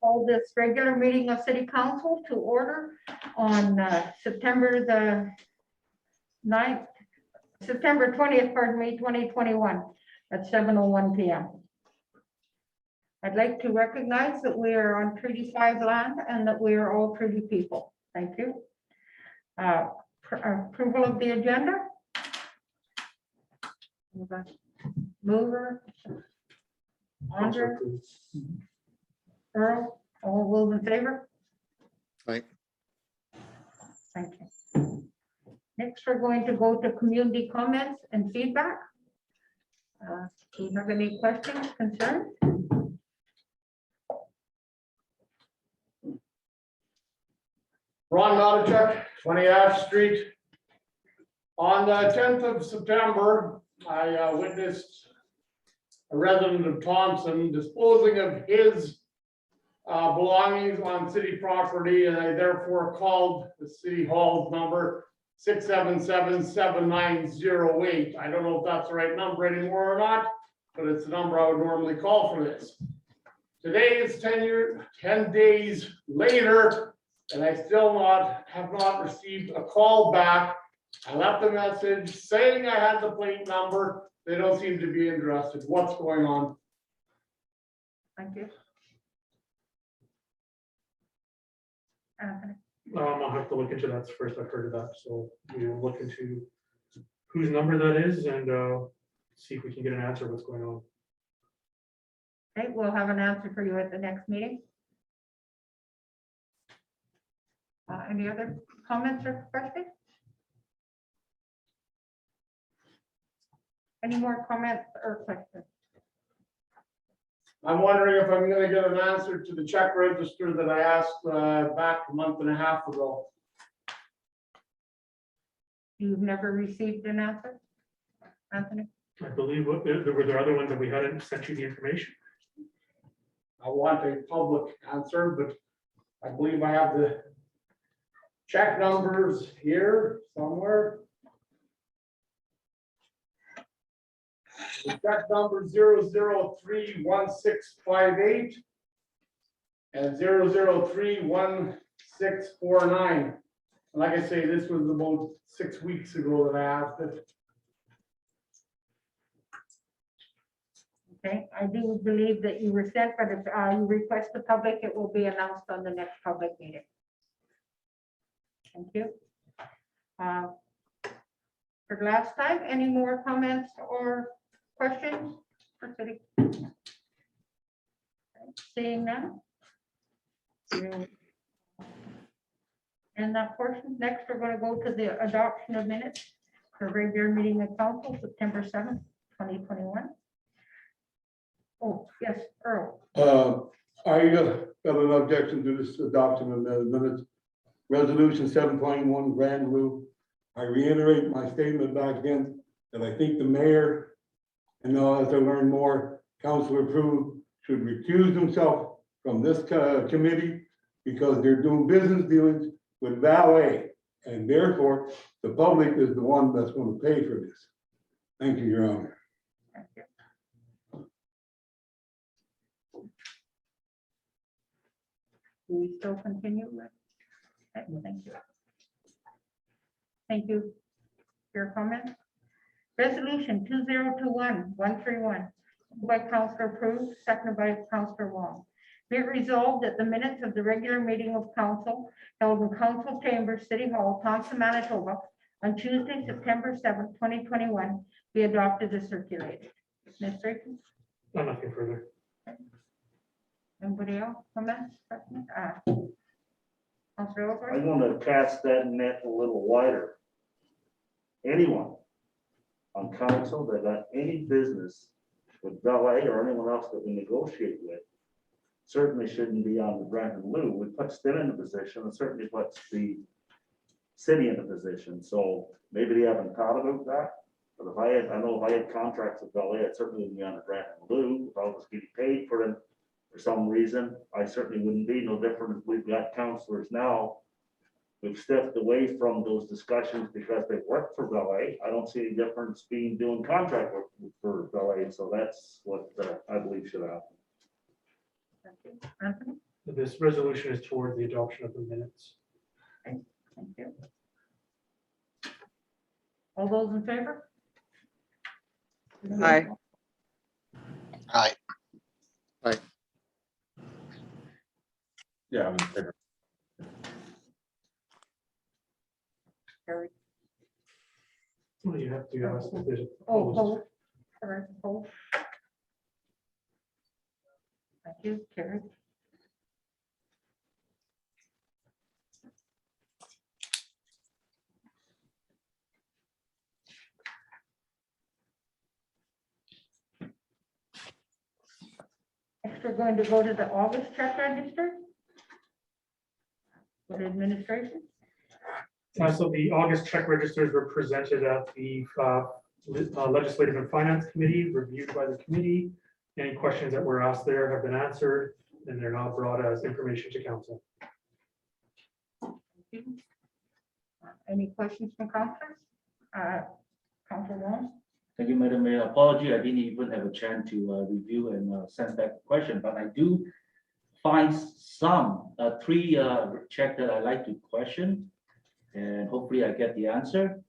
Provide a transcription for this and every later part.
call this regular meeting of City Council to order on September the 9th, September 20th, pardon me, 2021 at 7:01 p.m. I'd like to recognize that we are on Treaty 5 land and that we are all treaty people. Thank you. Approval of the agenda. Mover. Andre. Earl, all those in favor? Aye. Thank you. Next, we're going to go to community comments and feedback. Do you have any questions, concerns? Ron Matichuk, 20 Ash Street. On the 10th of September, I witnessed a resident of Thompson disposing of his belongings on city property, and I therefore called the city hall's number 677-7908. I don't know if that's the right number anymore or not, but it's the number I would normally call for this. Today is 10 days later, and I still have not received a call back. I left a message saying I had the plate number. They don't seem to be interested. What's going on? Thank you. Anthony. I'll have to look into that. It's the first I've heard of that, so we'll look into whose number that is and see if we can get an answer what's going on. Okay, we'll have an answer for you at the next meeting. Any other comments or questions? Any more comments or questions? I'm wondering if I'm gonna get an answer to the check register that I asked back a month and a half ago. You've never received an answer, Anthony? I believe were there other ones that we hadn't sent you the information. I want a public answer, but I believe I have the check numbers here somewhere. The check number 0031658 and 0031649. And like I say, this was about 6 weeks ago that I asked it. Okay, I do believe that you were sent, but if you request the public, it will be announced on the next public meeting. Thank you. For last time, any more comments or questions for city? Seeing none. We'll end that portion. Next, we're going to go to the adoption of minutes for regular meeting of council, September 7th, 2021. Oh, yes, Earl. I got an objection to this adoption of the minutes. Resolution 7.1 Grand Rule. I reiterate my statement back again that I think the mayor, and now as I learn more, Councilor Prue should recuse himself from this committee because they're doing business dealings with valet, and therefore the public is the one that's going to pay for this. Thank you, Your Honor. Thank you. Do we still continue? Okay, thank you. Thank you for your comment. Resolution 2021-131, by Councilor Prue, seconded by Councilor Wong. Be it resolved that the minutes of the regular meeting of council held in council chambers, City Hall, Thompson, Manitoba, on Tuesday, September 7th, 2021, be adopted as circulated. Ms. Rickens? Nothing further. Anybody else? Comments? Questions? Councilor I Ellsworth? want to cast that net a little wider. Anyone on council that got any business with valet or anyone else that we negotiate with certainly shouldn't be on the Brandon Lou. It puts them in a position and certainly puts the city in a position. So maybe they haven't thought about that. But if I know if I had contracts with valet, I'd certainly wouldn't be on the Brandon Lou. If I was getting paid for them for some reason, I certainly wouldn't be. No different if we've got counselors now. We've stepped away from those discussions because they work for valet. I don't see any difference being doing contract work for valet. So that's what I believe should happen. Thank you. Anthony? This resolution is toward the adoption of the minutes. Thank you. All those in favor? Aye. Aye. Yeah. I'm in favor. Carried. Well, you have to ask if there's a Oh, opposed. hold. Correct, hold. Thank you, carried. Next, we're going to go to the August check register. For the administration. So the August check registers were presented at the Legislative and Finance Committee, reviewed by the committee. Any questions that were asked there have been answered, and they're now brought as information to council. Any questions from councilors? Council Wong? Thank you, Madam Mayor. Apology, I didn't even have a chance to review and send back the question, but I do find some, three check that I like to question, and hopefully I get the answer.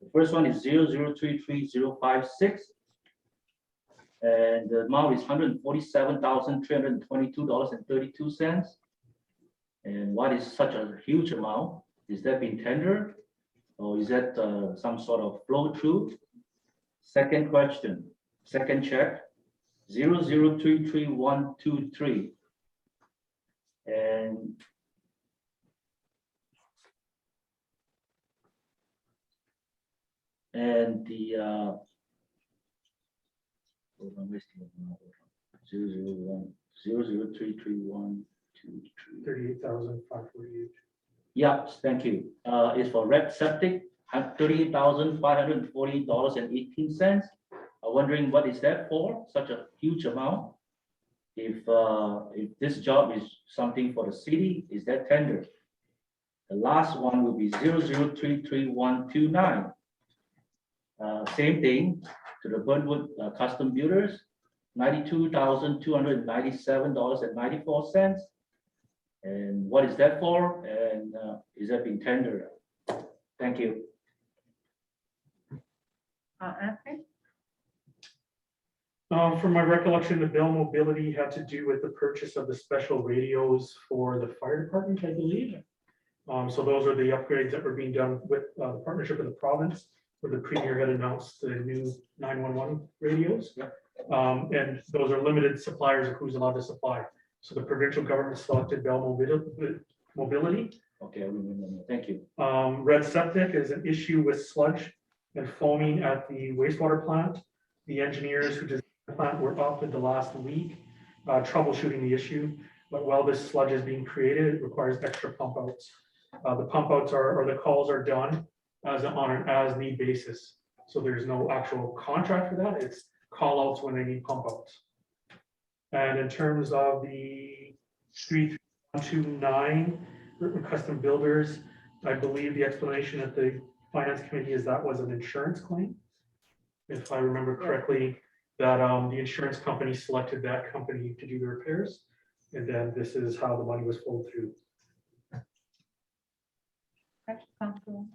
The first one is 0033056. And the amount is $147,322.32. And what is such a huge amount? Is that being tendered? Or is that some sort of flow through? Second question, second check, 0033123. And the hold on, where's the amount? Hold on. 0033123. 38,548. Yeah, thank you. It's for red septic, $38,540.18. I'm wondering what is that for, such a huge amount? If this job is something for the city, is that tender? The last one will be 0033129. Same thing to the Burnwood Custom Builders, $92,297.94. And what is that for? And is that being tendered? Thank you. Anthony? From my recollection, the bill mobility had to do with the purchase of the special radios for the fire department, I believe. So those are the upgrades that were being done with the partnership of the province, where the premier had announced the new 911 radios. And those are limited suppliers of who's allowed to supply. So the provincial government selected Bell Mobility. Okay, I remember. Thank you. Red septic is an issue with sludge and foaming at the wastewater plant. The engineers who designed the plant were up in the last week troubleshooting the issue. But while this sludge is being created, it requires extra pump outs. The pump outs or the calls are done on an as-need basis. So there's no actual contract for that. It's call outs when they need pump outs. And in terms of the 3129 custom builders, I believe the explanation at the finance committee is that was an insurance claim. If I remember correctly, that the insurance company selected that company to do the repairs. And then this is how the money was flowed through.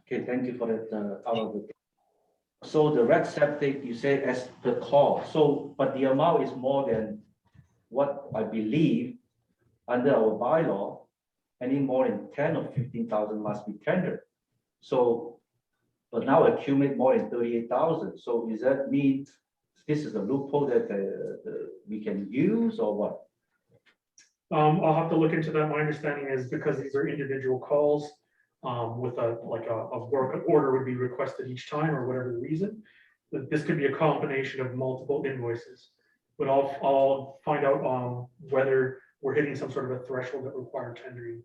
Okay, thank you for that. So the red septic, you say as per call. So, but the amount is more than what I believe under our bylaw. Any more than 10 or 15,000 must be tendered. So, but now accumulate more than 38,000. So does that mean this is a loophole that we can use or what? I'll have to look into that. My understanding is because these are individual calls with a work order would be requested each time or whatever the reason, that this could be a combination of multiple invoices. But I'll find out whether we're hitting some sort of a threshold that require tendering.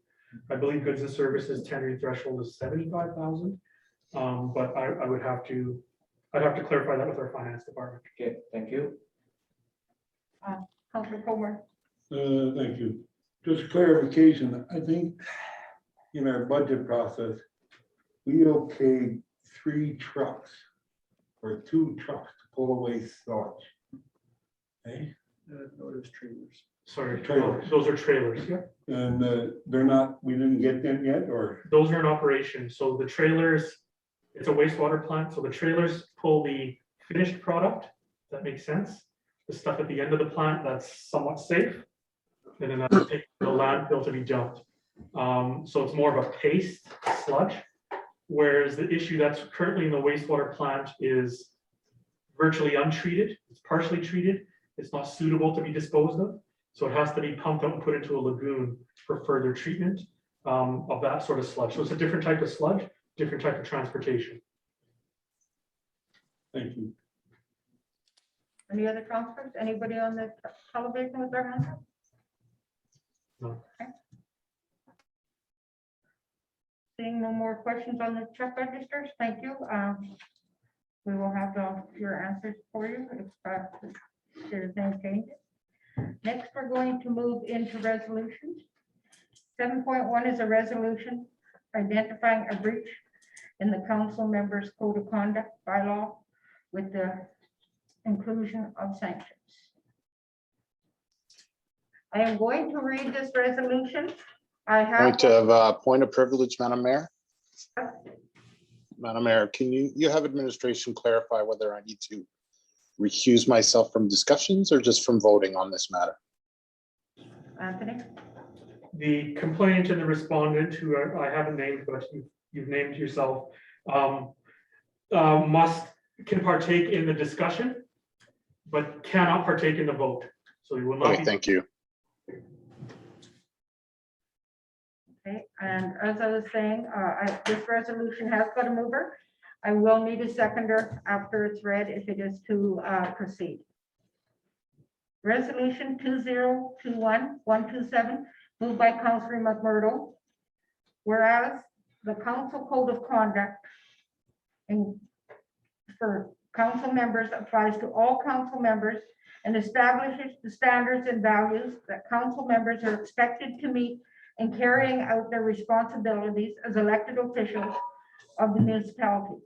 I believe goods and services tendering threshold is 75,000. But I'd have to clarify that with our finance department. Okay, thank you. Councilor Comer? Thank you. Just clarification, I think in our budget process, we okayed 3 trucks or 2 trucks to pull away sludge. Okay? those trailers? Sorry, Trailers. those are trailers, yeah. And they're not, we didn't get them yet, or? Those are in operation. So the trailers, it's a wastewater plant, so the trailers pull the finished product. That makes sense. The stuff at the end of the plant that's somewhat safe. And then that's taken to the landfill to be dumped. So it's more of a paste sludge. Whereas the issue that's currently in the wastewater plant is virtually untreated. It's partially treated. It's not suitable to be disposed of. So it has to be pumped out and put into a lagoon for further treatment of that sort of sludge. So it's a different type of sludge, different type of transportation. Thank you. Any other transfers? Anybody on the television with their hand up? No. Okay. Seeing no more questions on the check registers, thank you. We will have your answers for you if there's any changes. Next, we're going to move into resolutions. 7.1 is a resolution identifying a breach in the council members' code of conduct bylaw with the inclusion of sanctions. I am going to read this resolution. I have. Point of privilege, Madam Mayor. Madam Mayor, can you have administration clarify whether I need to recuse myself from discussions or just from voting on this matter? Anthony? The complainant and the respondent, who I haven't named, but you've named yourself, can partake in the discussion, but cannot partake in the vote. So you will not Okay, be. thank you. Okay, and as I was saying, this resolution has got a mover. I will need a seconder after it's read if it is to proceed. Resolution 2021-127, moved by Councillor McMurdo. Whereas the council code of conduct for council members applies to all council members and establishes the standards and values that council members are expected to meet in carrying out their responsibilities as elected officials of the municipality.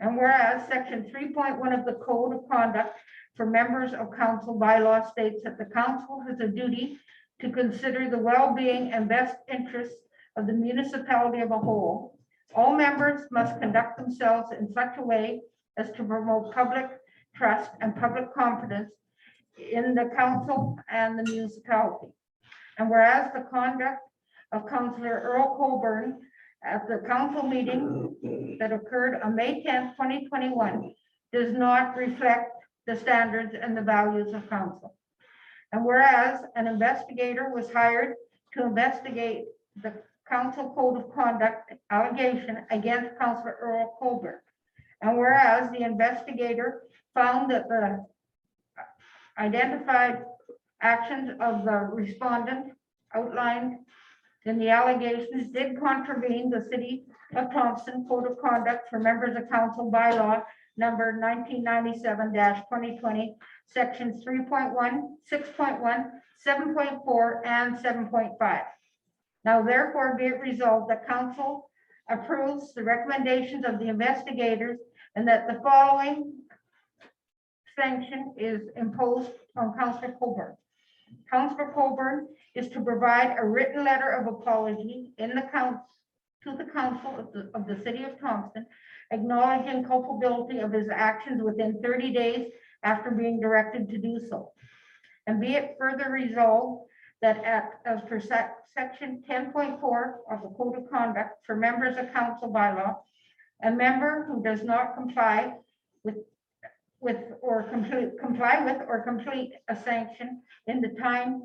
And whereas section 3.1 of the Code of Conduct for members of council bylaw states that the council has a duty to consider the well-being and best interests of the municipality of a whole, all members must conduct themselves in such a way as to promote public trust and public confidence in the council and the municipality. And whereas the conduct of Councillor Earl Colburn at the council meeting that occurred on May 10th, 2021 does not reflect the standards and the values of council. And whereas an investigator was hired to investigate the council code of conduct allegation against Councillor Earl Colburn. And whereas the investigator found that the identified actions of the respondent outlined in the allegations did contravene the City of Thompson Code of Conduct for Members of Council bylaw number 1997-2020, sections 3.1, 6.1, 7.4, and 7.5. Now therefore be it resolved that council approves the recommendations of the investigators and that the following sanction is imposed on Councillor Colburn. Councillor Colburn is to provide a written letter of apology in the council to the council of the City of Thompson, acknowledging culpability of his actions within 30 days after being directed to do so. And be it further resolved that as per section 10.4 of the Code of Conduct for members of council bylaw, a member who does not comply with or complete a sanction in the time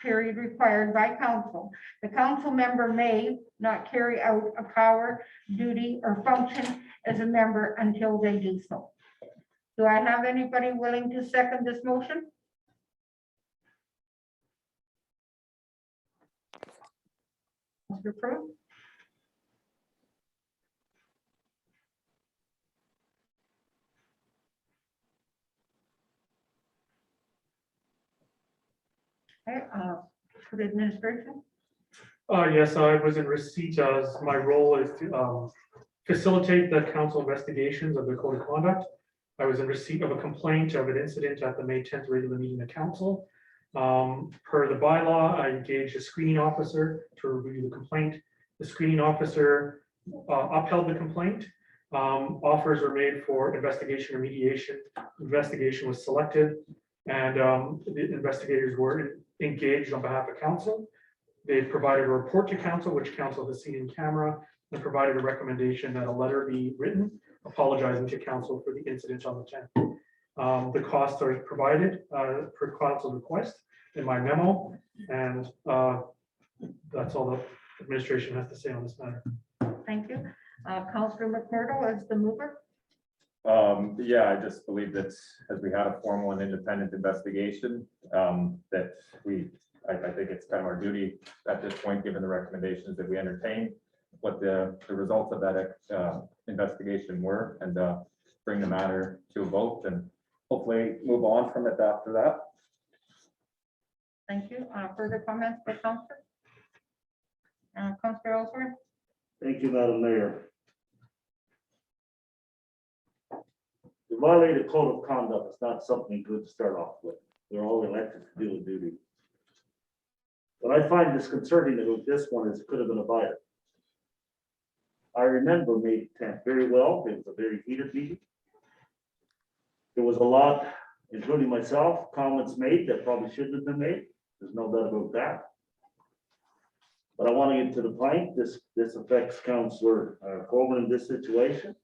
period required by council, the council member may not carry out a power, duty, or function as a member until they do so. Do I have anybody willing to second this motion? Mr. Prue? Okay, for the administration. Yes, I was in receipt as my role is to facilitate the council investigations of the code of conduct. I was in receipt of a complaint of an incident at the May 10th regular meeting of council. Per the bylaw, I engaged a screening officer to review the complaint. The screening officer upheld the complaint. Offers were made for investigation or mediation. Investigation was selected, and the investigators were engaged on behalf of council. They provided a report to council, which council has seen in camera, and provided a recommendation that a letter be written apologizing to council for the incident on the 10th. The costs are provided per council request in my memo, and that's all the administration has to say on this matter. Thank you. Councillor McMurdo as the mover. Yeah, I just believe that as we had a formal and independent investigation, that I think it's kind of our duty at this point, given the recommendations that we entertained, what the results of that investigation were, and bring the matter to a vote and hopefully move on from it after that. Thank you. Further comments by Councillor? Councillor Ellsworth? Thank you, Madam Mayor. The violated code of conduct is not something good to start off with. We're all elected to do a duty. What I find disconcerting about this one is it could have been avoided. I remember May 10th very well. It was a very heated meeting. There was a lot, including myself, comments made that probably shouldn't have been made. There's no doubt about that. But I want to get to the point. This affects Councillor Coleman in this situation.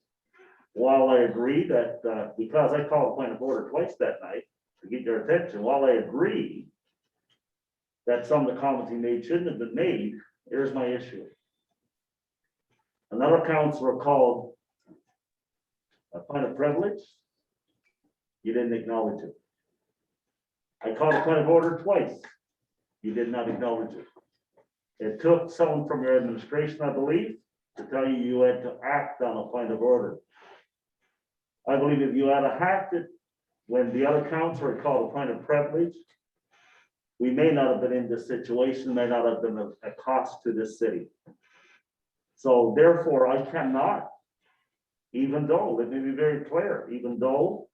While I agree that because I called a point of order twice that night to get your attention, while I agree that some of the comments he made shouldn't have been made, here's my issue. Another councillor called a point of privilege. You didn't acknowledge it. I called a point of order twice. You did not acknowledge it. It took someone from your administration, I believe, to tell you you had to act on a point of order. I believe if you had acted when the other councillor called a point of privilege, we may not have been in this situation, may not have been a cost to this city. So therefore, I cannot, even though, let me be very clear, even though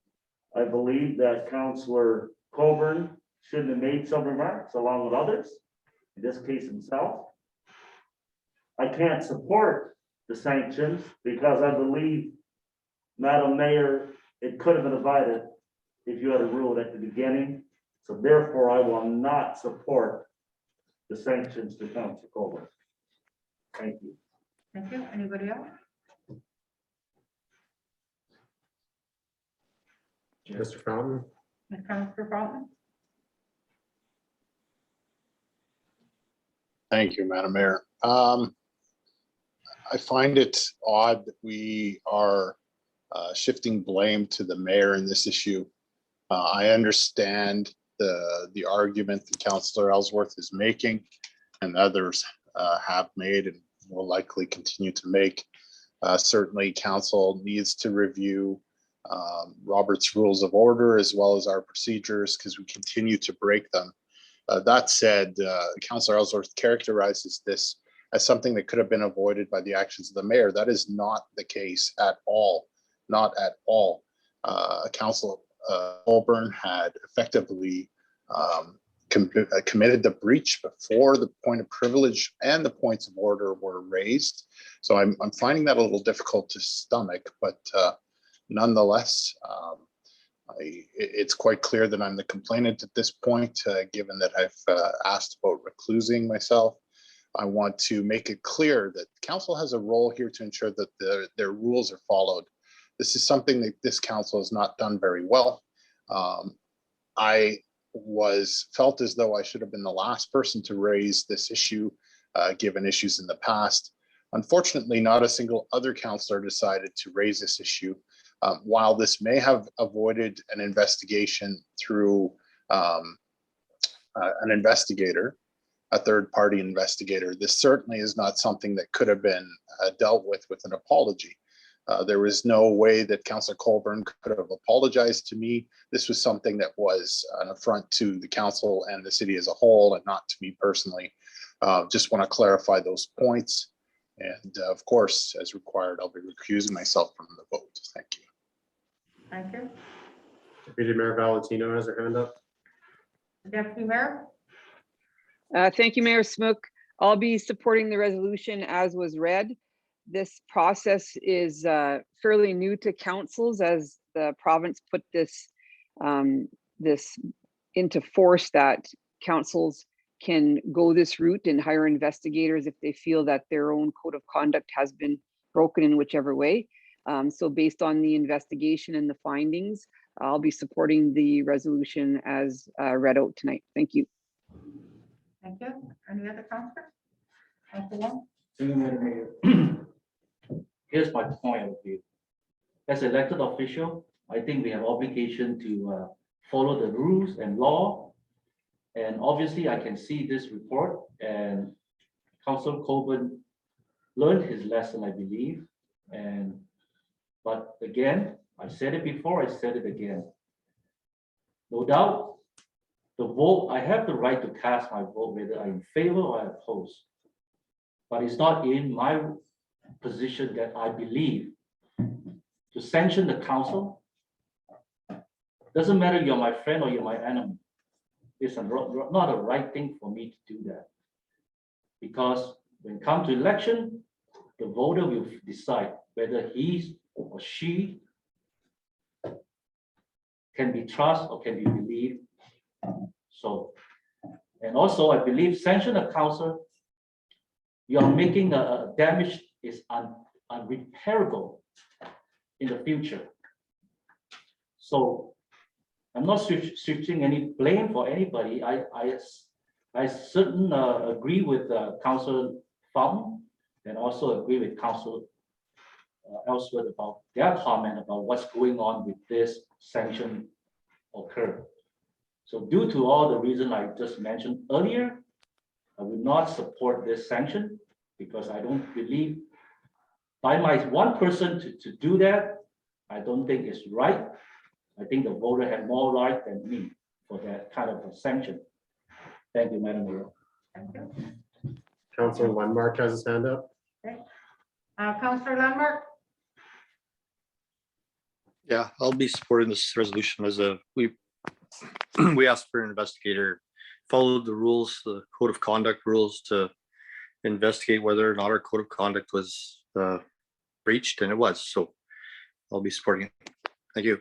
I believe that Councillor Coburn shouldn't have made some remarks along with others, in this case himself, I can't support the sanctions because I believe, Madam Mayor, it could have been avoided if you had a rule at the beginning. So therefore, I will not support the sanctions to Councillor Coburn. Thank you. Thank you. Anybody else? Mr. Fountain? Councillor Fountain? Thank you, Madam Mayor. I find it odd that we are shifting blame to the mayor in this issue. I understand the argument that Councillor Ellsworth is making and others have made and will likely continue to make. Certainly, council needs to review Robert's Rules of Order as well as our procedures because we continue to break them. That said, Councillor Ellsworth characterizes this as something that could have been avoided by the actions of the mayor. That is not the case at all, not at all. Councillor Coburn had effectively committed the breach before the point of privilege and the points of order were raised. So I'm finding that a little difficult to stomach, but nonetheless, it's quite clear that I'm the complainant at this point, given that I've asked about reclusing myself. I want to make it clear that council has a role here to ensure that their rules are followed. This is something that this council has not done very well. I felt as though I should have been the last person to raise this issue, given issues in the past. Unfortunately, not a single other councillor decided to raise this issue. While this may have avoided an investigation through an investigator, a third-party investigator, this certainly is not something that could have been dealt with an apology. There was no way that Councillor Coburn could have apologized to me. This was something that was an affront to the council and the city as a whole and not to me personally. Just want to clarify those points. And of course, as required, I'll be recusing myself from the vote. Thank you. Thank you. Deputy Mayor Valentino has her hand up. Deputy Mayor? Thank you, Mayor Smook. I'll be supporting the resolution as was read. This process is fairly new to councils as the province put this this into force, that councils can go this route and hire investigators if they feel that their own code of conduct has been broken in whichever way. So based on the investigation and the findings, I'll be supporting the resolution as read out tonight. Thank you. Thank you. Any other councillors? Councillor Wong? Thank you, Madam Mayor. Here's my point of view. As elected official, I think we have obligation to follow the rules and law. And obviously, I can see this report, and Councillor Coburn learned his lesson, I believe. But again, I said it before, I said it again. No doubt, the vote, I have the right to cast my vote whether I'm in favor or I oppose. But it's not in my position that I believe to sanction the council. Doesn't matter you're my friend or you're my enemy. It's not a right thing for me to do that. Because when it comes to election, the voter will decide whether he or she can be trusted or can be believed. So, and also I believe sanction a council, you are making a damage is unrepairable in the future. So I'm not switching any blame for anybody. I certainly agree with Councillor Fountain and also agree with Councillor Ellsworth about their comment about what's going on with this sanction occur. So due to all the reasons I just mentioned earlier, I will not support this sanction because I don't believe by my one person to do that, I don't think it's right. I think the voter had more right than me for that kind of a sanction. Thank you, Madam Mayor. Thank you. Councillor Lundmark has his hand up. Councillor Landmark? Yeah, I'll be supporting this resolution as we asked for an investigator, followed the rules, the code of conduct rules to investigate whether or not our code of conduct was breached, and it was. So I'll be supporting it. Thank you.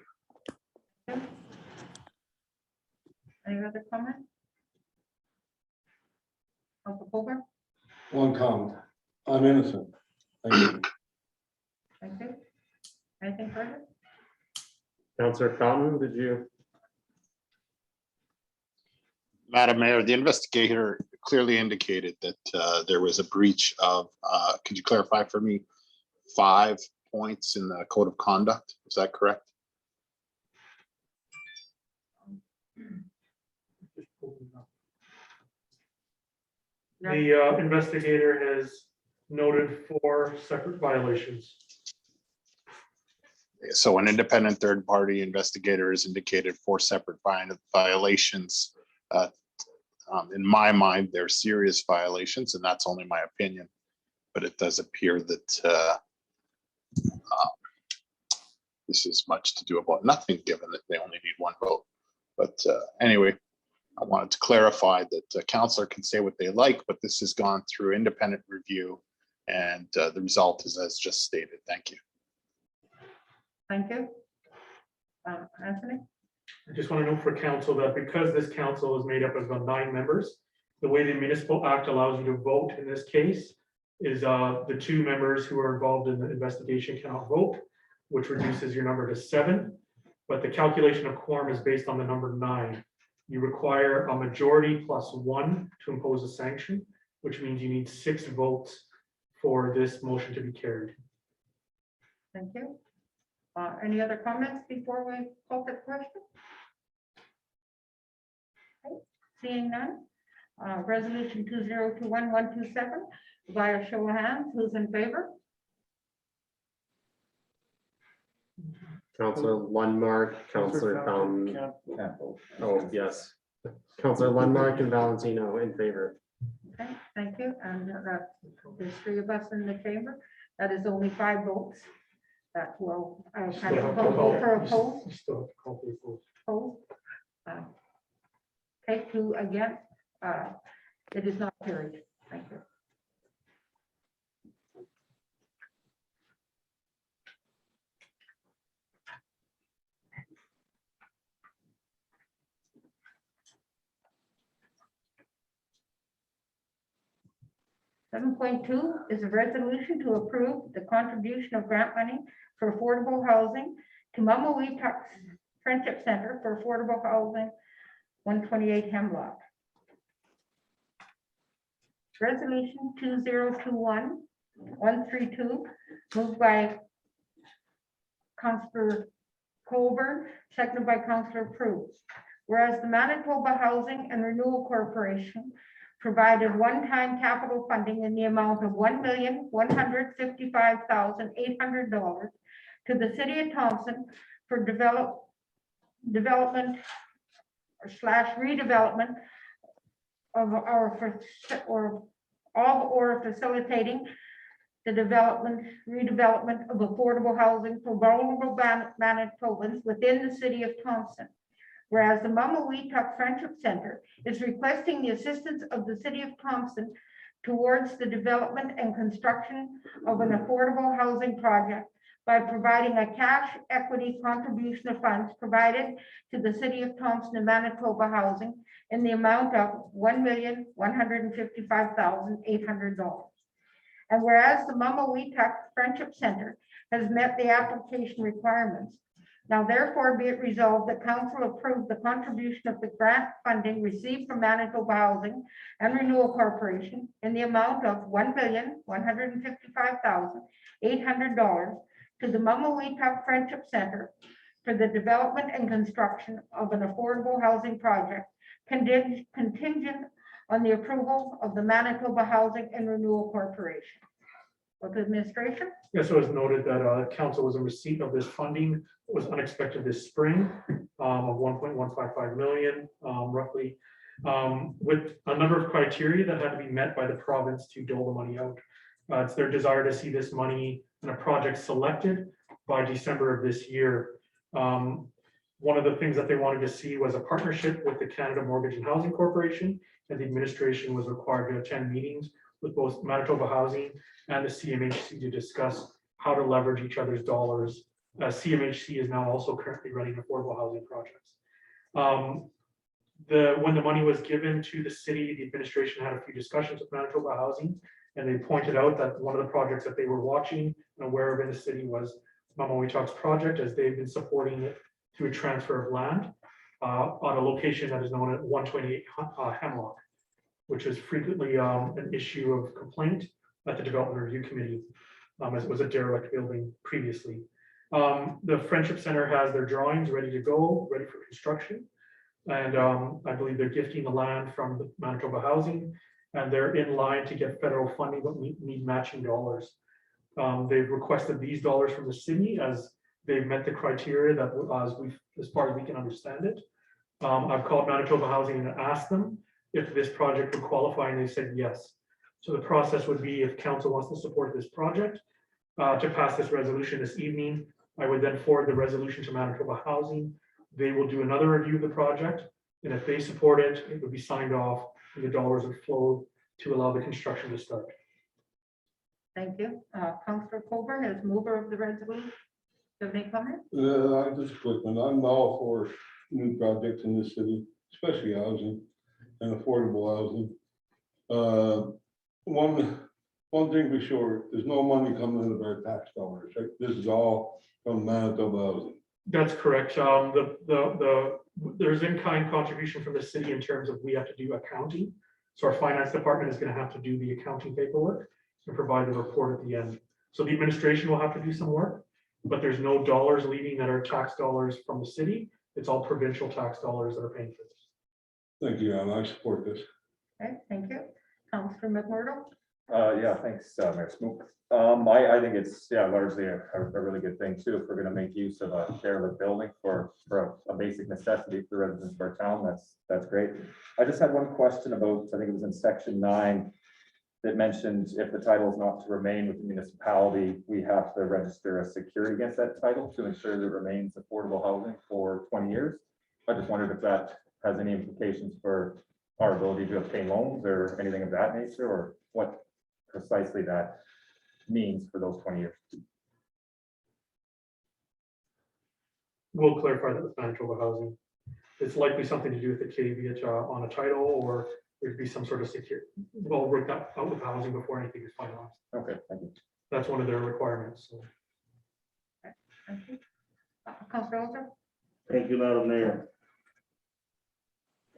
Any other comments? Councillor Coburn? One comment. I'm innocent. Thank you. Thank you. Anything further? Councillor Fountain, did you? Madam Mayor, the investigator clearly indicated that there was a breach of, could you clarify for me, 5 points in the code of conduct? Is that correct? The investigator has noted 4 separate violations. So an independent third-party investigator has indicated 4 separate violations. In my mind, they're serious violations, and that's only my opinion. But it does appear that this is much to do about nothing, given that they only need 1 vote. But anyway, I wanted to clarify that the councillor can say what they like, but this has gone through independent review, and the result is as just stated. Thank you. Thank you. Anthony? I just want to note for council that because this council is made up of about 9 members, the way the Municipal Act allows you to vote in this case is the 2 members who are involved in the investigation cannot vote, which reduces your number to 7. But the calculation of quorum is based on the number 9. You require a majority plus 1 to impose a sanction, which means you need 6 votes for this motion to be carried. Thank you. Any other comments before we call for the question? Okay, seeing none, resolution 2021-127, via show of hands, who's in favor? Councillor Lundmark, Councillor Fountain. Oh, yes. Councillor Lundmark and Valentino in favor. Okay, thank you. And there's 3 of us in the chamber. That is only 5 votes. That will kind of vote for oppose. You still have to call for the vote. Opposed. Take two against. It is not carried. Thank you. Seven point two is a resolution to approve the contribution of grant money for affordable housing to Mama Weetuck's Friendship Center for Affordable Housing, 128 Hemlock. Resolution 2021-132, moved by Councillor Colburn, seconded by Councillor Prue. Whereas the Manitoba Housing and Renewal Corporation provided one-time capital funding in the amount of $1,155,800 to the city of Thompson for development / redevelopment or facilitating the redevelopment of affordable housing for vulnerable Manitobans within the city of Thompson. Whereas the Mama Weetuck Friendship Center is requesting the assistance of the city of Thompson towards the development and construction of an affordable housing project by providing a cash equity contribution of funds provided to the city of Thompson and Manitoba Housing in the amount of $1,155,800. And whereas the Mama Weetuck Friendship Center has met the application requirements, now therefore be it resolved that council approve the contribution of the grant funding received from Manitoba Housing and Renewal Corporation in the amount of $1,155,800 to the Mama Weetuck Friendship Center for the development and construction of an affordable housing project contingent on the approval of the Manitoba Housing and Renewal Corporation. With administration? Yes, it was noted that council was in receipt of this funding. It was unexpected this spring of 1.155 million, roughly, with a number of criteria that had to be met by the province to dole the money out. It's their desire to see this money in a project selected by December of this year. One of the things that they wanted to see was a partnership with the Canada Mortgage and Housing Corporation, and the administration was required to attend meetings with both Manitoba Housing and the CMHC to discuss how to leverage each other's dollars. CMHC is now also currently running affordable housing projects. When the money was given to the city, the administration had a few discussions with Manitoba Housing, and they pointed out that one of the projects that they were watching and aware of in the city was Mama Weetuck's project, as they've been supporting it through a transfer of land on a location that is known as 128 Hemlock, which is frequently an issue of complaint at the Development Review Committee, as it was a derelict building previously. The Friendship Center has their drawings ready to go, ready for construction. And I believe they're gifting the land from the Manitoba Housing, and they're in line to get federal funding, but need matching dollars. They've requested these dollars from the city as they've met the criteria that as far as we can understand it. I've called Manitoba Housing and asked them if this project would qualify, and they said yes. So the process would be, if council wants to support this project, to pass this resolution this evening, I would then forward the resolution to Manitoba Housing. They will do another review of the project, and if they support it, it would be signed off, and the dollars would flow to allow the construction to start. Thank you. Councillor Colburn, as mover of the resolution, do you have any comment? Just a quick one. I'm all for new projects in this city, especially housing and affordable housing. One thing for sure, there's no money coming out of our tax dollars, right? This is all from Manitoba Housing. That's correct. There's in-kind contribution from the city in terms of we have to do accounting. So our finance department is going to have to do the accounting paperwork and provide the report at the end. So the administration will have to do some work, but there's no dollars leaving that are tax dollars from the city. It's all provincial tax dollars that are paying for this. Thank you, Alan. I support this. Okay, thank you. Councillor McMurdo? Yeah, thanks, Mayor Smook. I think it's, largely a really good thing too. If we're gonna make use of a derelict building for a basic necessity for the residents of our town, that's great. I just had one question about, I think it was in section 9, that mentioned if the title is not to remain with the municipality, we have to register a security against that title to ensure that it remains affordable housing for 20 years. I just wondered if that has any implications for our ability to obtain loans or anything of that nature, or what precisely that means for those 20 years. We'll clarify that with Manitoba Housing. It's likely something to do with the KVH on a title, or there'd be some sort of secure, well, work that out with housing before anything is finalized. Okay, thank you. That's one of their requirements, so. Thank you. Councilor Olson? Thank you, Madam Mayor.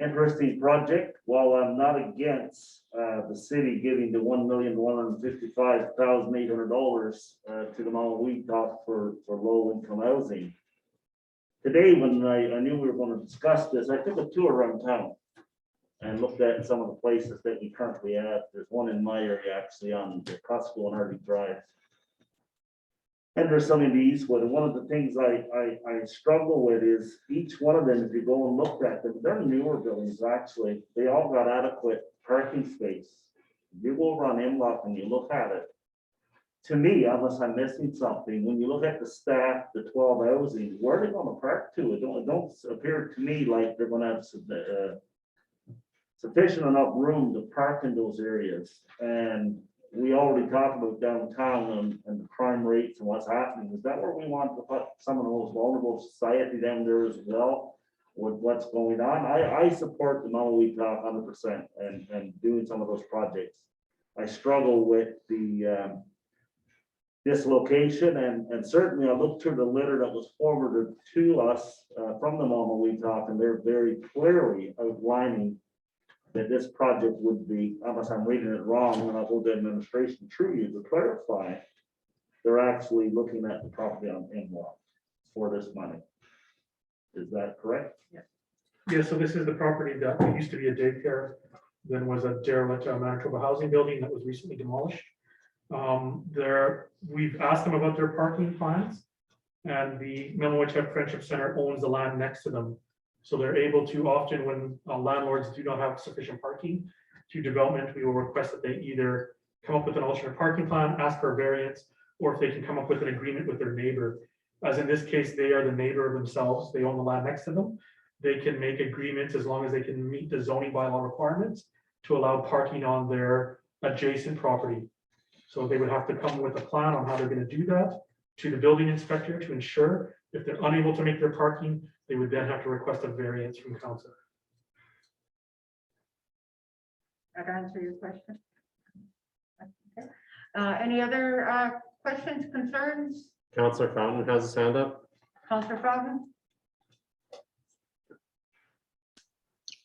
Interesting project. While I'm not against the city giving the $1,155,800 to the Mount Weetop for low-income housing. Today, when I knew we were going to discuss this, I took a tour around town and looked at some of the places that we currently have. There's one in my area, actually, on the Costco and Hardy Drive. And there's some of these, where one of the things I struggle with is each one of them, if you go and look at them, they're newer buildings, actually. They all got adequate parking space. You go around Imlock and you look at it. To me, unless I'm missing something, when you look at the staff, the 12 housing, where are they going to park to? It don't appear to me like they're going to have sufficient enough room to park in those areas. And we already talked about downtown and the crime rates and what's happening. Is that where we want to put some of the most vulnerable society down there as well with what's going on? I support the Mount Weetop 100% and doing some of those projects. I struggle with the dislocation and certainly I looked through the letter that was forwarded to us from the Mount Weetop, and they're very clearly outlining that this project would be, unless I'm reading it wrong, and I'll hold the administration through you to clarify, they're actually looking at the property on Imlock for this money. Is that correct? Yeah, so this is the property that used to be a daycare, then was a derelict Manitoba Housing building that was recently demolished. We've asked them about their parking plans, and the Mamawachuck Friendship Center owns the land next to them. So they're able to, often when landlords do not have sufficient parking to development, we will request that they either come up with an alternate parking plan, ask for a variance, or if they can come up with an agreement with their neighbor. As in this case, they are the neighbor themselves, they own the land next to them. They can make agreements as long as they can meet the zoning bylaw requirements to allow parking on their adjacent property. So they would have to come with a plan on how they're going to do that to the building inspector to ensure. If they're unable to make their parking, they would then have to request a variance from council. That answer your question? Okay. Any other questions, concerns? Counselor Fountain has his hand up. Councilor Fountain?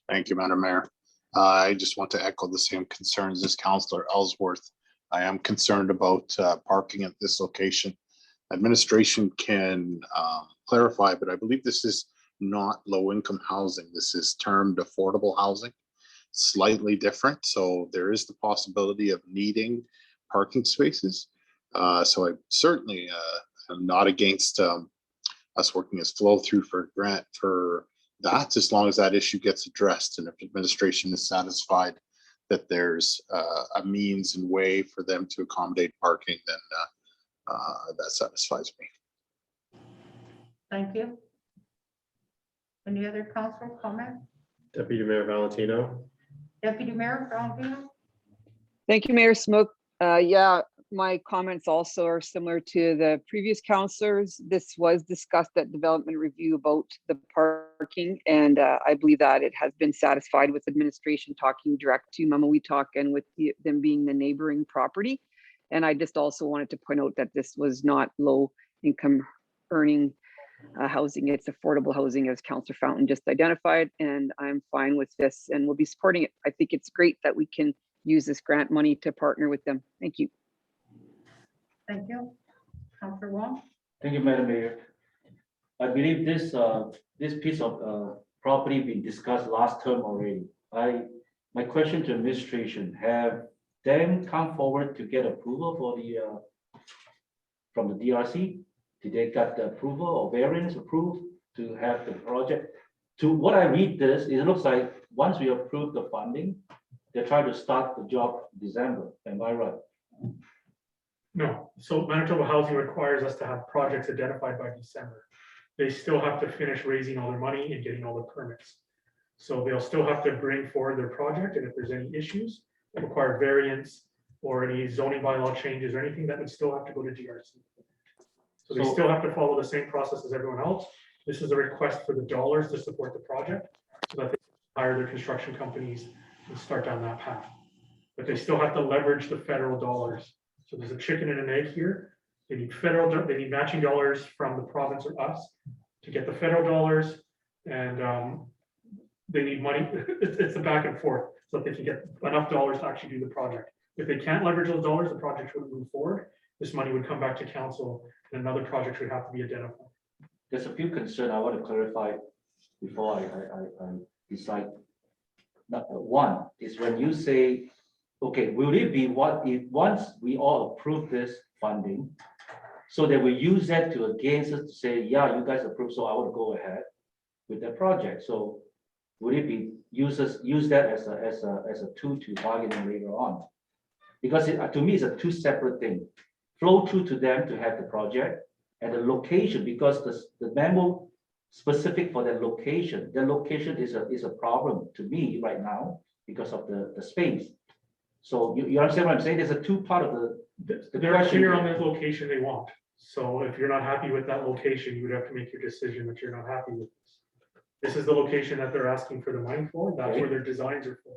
Thank you, Madam Mayor. I just want to echo the same concerns as Councillor Ellsworth. I am concerned about parking at this location. Administration can clarify, but I believe this is not low-income housing. This is termed affordable housing, slightly different. So there is the possibility of needing parking spaces. So I certainly am not against us working as flow through for a grant for that, as long as that issue gets addressed. And if administration is satisfied that there's a means and way for them to accommodate parking, then that satisfies me. Thank you. Any other council comment? Deputy Mayor Valentino. Deputy Mayor Valentino? Thank you, Mayor Smook. Yeah, my comments also are similar to the previous councilors. This was discussed at development review about the parking, and I believe that it has been satisfied with administration talking direct to Mamaweetalk and with them being the neighboring property. And I just also wanted to point out that this was not low income earning housing. It's affordable housing, as Councillor Fountain just identified, and I'm fine with this and we'll be supporting it. I think it's great that we can use this grant money to partner with them. Thank you. Thank you. Councillor Wong? Thank you, Madam Mayor. I believe this piece of property been discussed last term already. My question to administration, have them come forward to get approval for the from the DRC? Did they get the approval or variance approved to have the project? To what I read this, it looks like once we approve the funding, they're trying to start the job December. Am I right? No, so Manitoba Housing requires us to have projects identified by December. They still have to finish raising all their money and getting all the permits. So they'll still have to bring forward their project, and if there's any issues that require variance or any zoning bylaw changes or anything, that would still have to go to GRC. So they So- still have to follow the same process as everyone else. This is a request for the dollars to support the project, so that they hire their construction companies and start down that path. But they still have to leverage the federal dollars. So there's a chicken and an egg here. They need they need matching dollars from the province or us to get the federal dollars. And they need money. It's a back and forth, so that they can get enough dollars to actually do the project. If they can't leverage those dollars, the project wouldn't move forward. This money would come back to council and another project would have to be identified. There's a few concerns I want to clarify before I decide. One is when you say, okay, will it be what if once we all approve this funding, so that we use that to against us to say, yeah, you guys approve, so I will go ahead with the project. So would it be use that as a tool to bargain later on? Because to me, it's a two separate thing. Flow through to them to have the project and the location, because the memo specific for the location is a problem to me right now because of the space. So you understand what I'm saying? There's a two part of the They're question clear on here. the location they want. So if you're not happy with that location, you would have to make your decision that you're not happy with this. This is the location that they're asking for the money for. That's where their designs are for.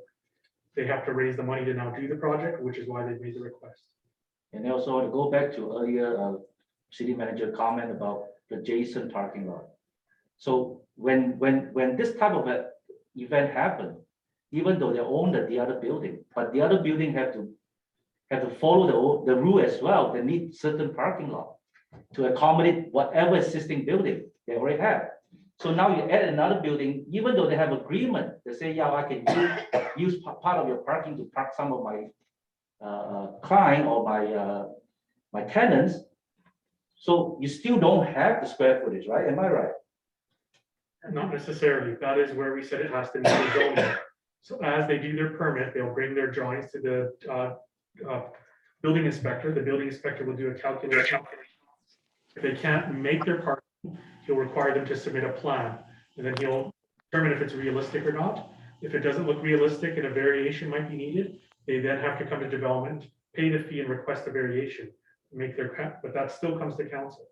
They have to raise the money to now do the project, which is why they made the request. And also to go back to earlier city manager comment about the adjacent parking lot. So when this type of event happened, even though they own the other building, but the other building have to follow the rule as well. They need certain parking lot to accommodate whatever existing building they already have. So now you add another building, even though they have agreement, they say, yeah, I can use part of your parking to park some of my client or my tenants. So you still don't have the square footage, right? Am I right? Not necessarily. That is where we said it has to meet the zoning. So as they do their permit, they'll bring their drawings to the building inspector. The building inspector will do a calculation. If they can't make their parking, he'll require them to submit a plan, and then he'll determine if it's realistic or not. If it doesn't look realistic and a variation might be needed, they then have to come to development, pay the fee and request a variation, but that still comes to council.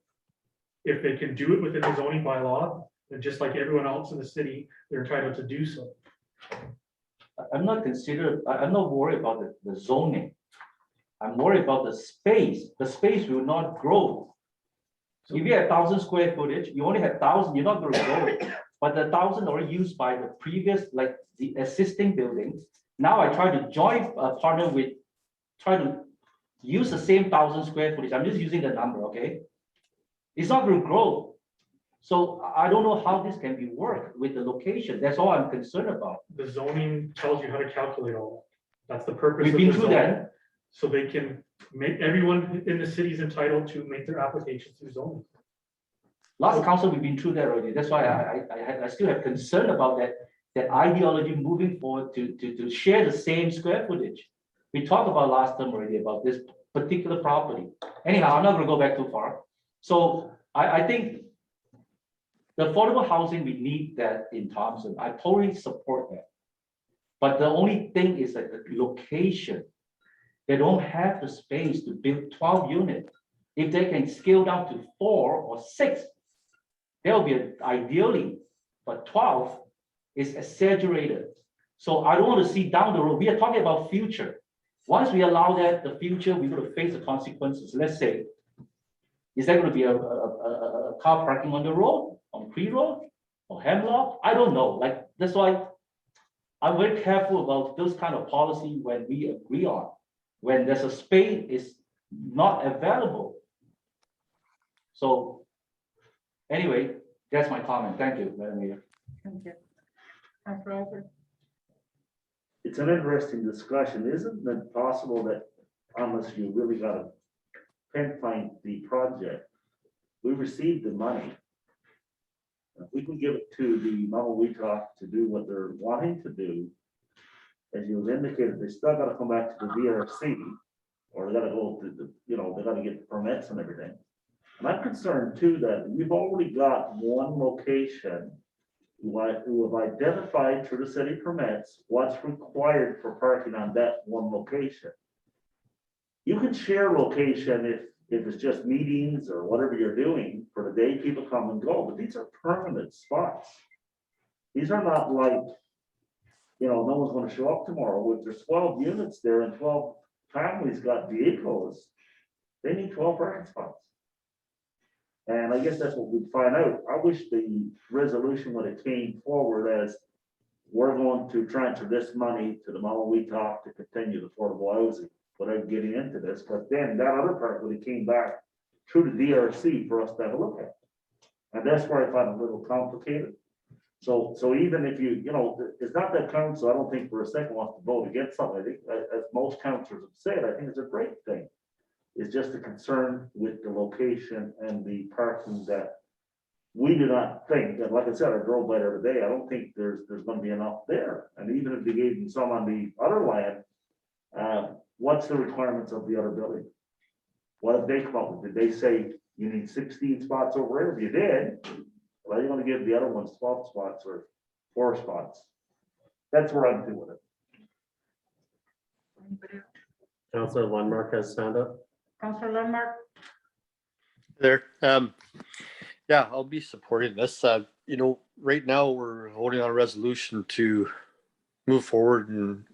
If they can do it within the zoning bylaw, then just like everyone else in the city, they're entitled to do so. I'm not worried about the zoning. I'm worried about the space. The space will not grow. So if you have 1,000 square footage, you only have 1,000, you're not going to grow it. But the 1,000 already used by the previous, like the existing buildings. Now I try to join a partner with, try to use the same 1,000 square footage. I'm just using the number, okay? It's not going to grow. So I don't know how this can be worked with the location. That's all I'm concerned about. The zoning tells you how to calculate all that. That's the purpose We've of been the through zoning. that. So they can make, everyone in the city is entitled to make their application through zoning. Last council, we've been through that already. That's why I still have concern about that ideology moving forward to share the same square footage. We talked about last time already about this particular property. Anyhow, I'm not going to go back too far. So I think the affordable housing, we need that in Thompson. I totally support that. But the only thing is that the location, they don't have the space to build 12 units. If they can scale down to 4 or 6, there'll be ideally, but 12 is exaggerated. So I don't want to see down the road. We are talking about future. Once we allow that, the future, we're going to face the consequences. Let's say, is there going to be a car parking on the road, on pre-road, or Hemlock? I don't know. Like, that's why I'm very careful about those kind of policy when we agree on. When there's a space is not available. So anyway, that's my comment. Thank you, Madam Mayor. Thank you. Councilor Over. It's an interesting discussion. Isn't it possible that unless you really got to pinpoint the project, we received the money. We can give it to the Mamaweetalk to do what they're wanting to do. As you indicated, they still got to come back to the VRC, or they got to go to the, they got to get the permits and everything. And I'm concerned too that we've already got one location who have identified through the city permits what's required for parking on that one location. You can share location if it's just meetings or whatever you're doing for the day, people come and go, but these are permanent spots. These are not like, no one's gonna show up tomorrow. If there's 12 units there and 12 families got vehicles, they need 12 parking spots. And I guess that's what we'd find out. I wish the resolution would have came forward as we're going to transfer this money to the Mama-Wee-Tok to continue the affordable housing without getting into this. But then that other part would have came back through the DRC for us to have a look at. And that's where I find it a little complicated. So even if it's not that council, I don't think for a second wants to vote against something. I think, as most councillors have said, I think it's a great thing. It's just a concern with the location and the parking that we do not think, and like I said, I drove by there today, I don't think there's gonna be enough there. And even if they gave them some on the other land, what's the requirements of the other building? What if they come up with, did they say you need 16 spots over here? If you did, well, you're gonna give the other ones 12 spots or 4 spots. That's where I'm doing it. Anybody else? Councillor Lundmark has stand up. Councillor Lundmark, There, yeah, I'll be supporting this. Right now we're voting on a resolution to move forward and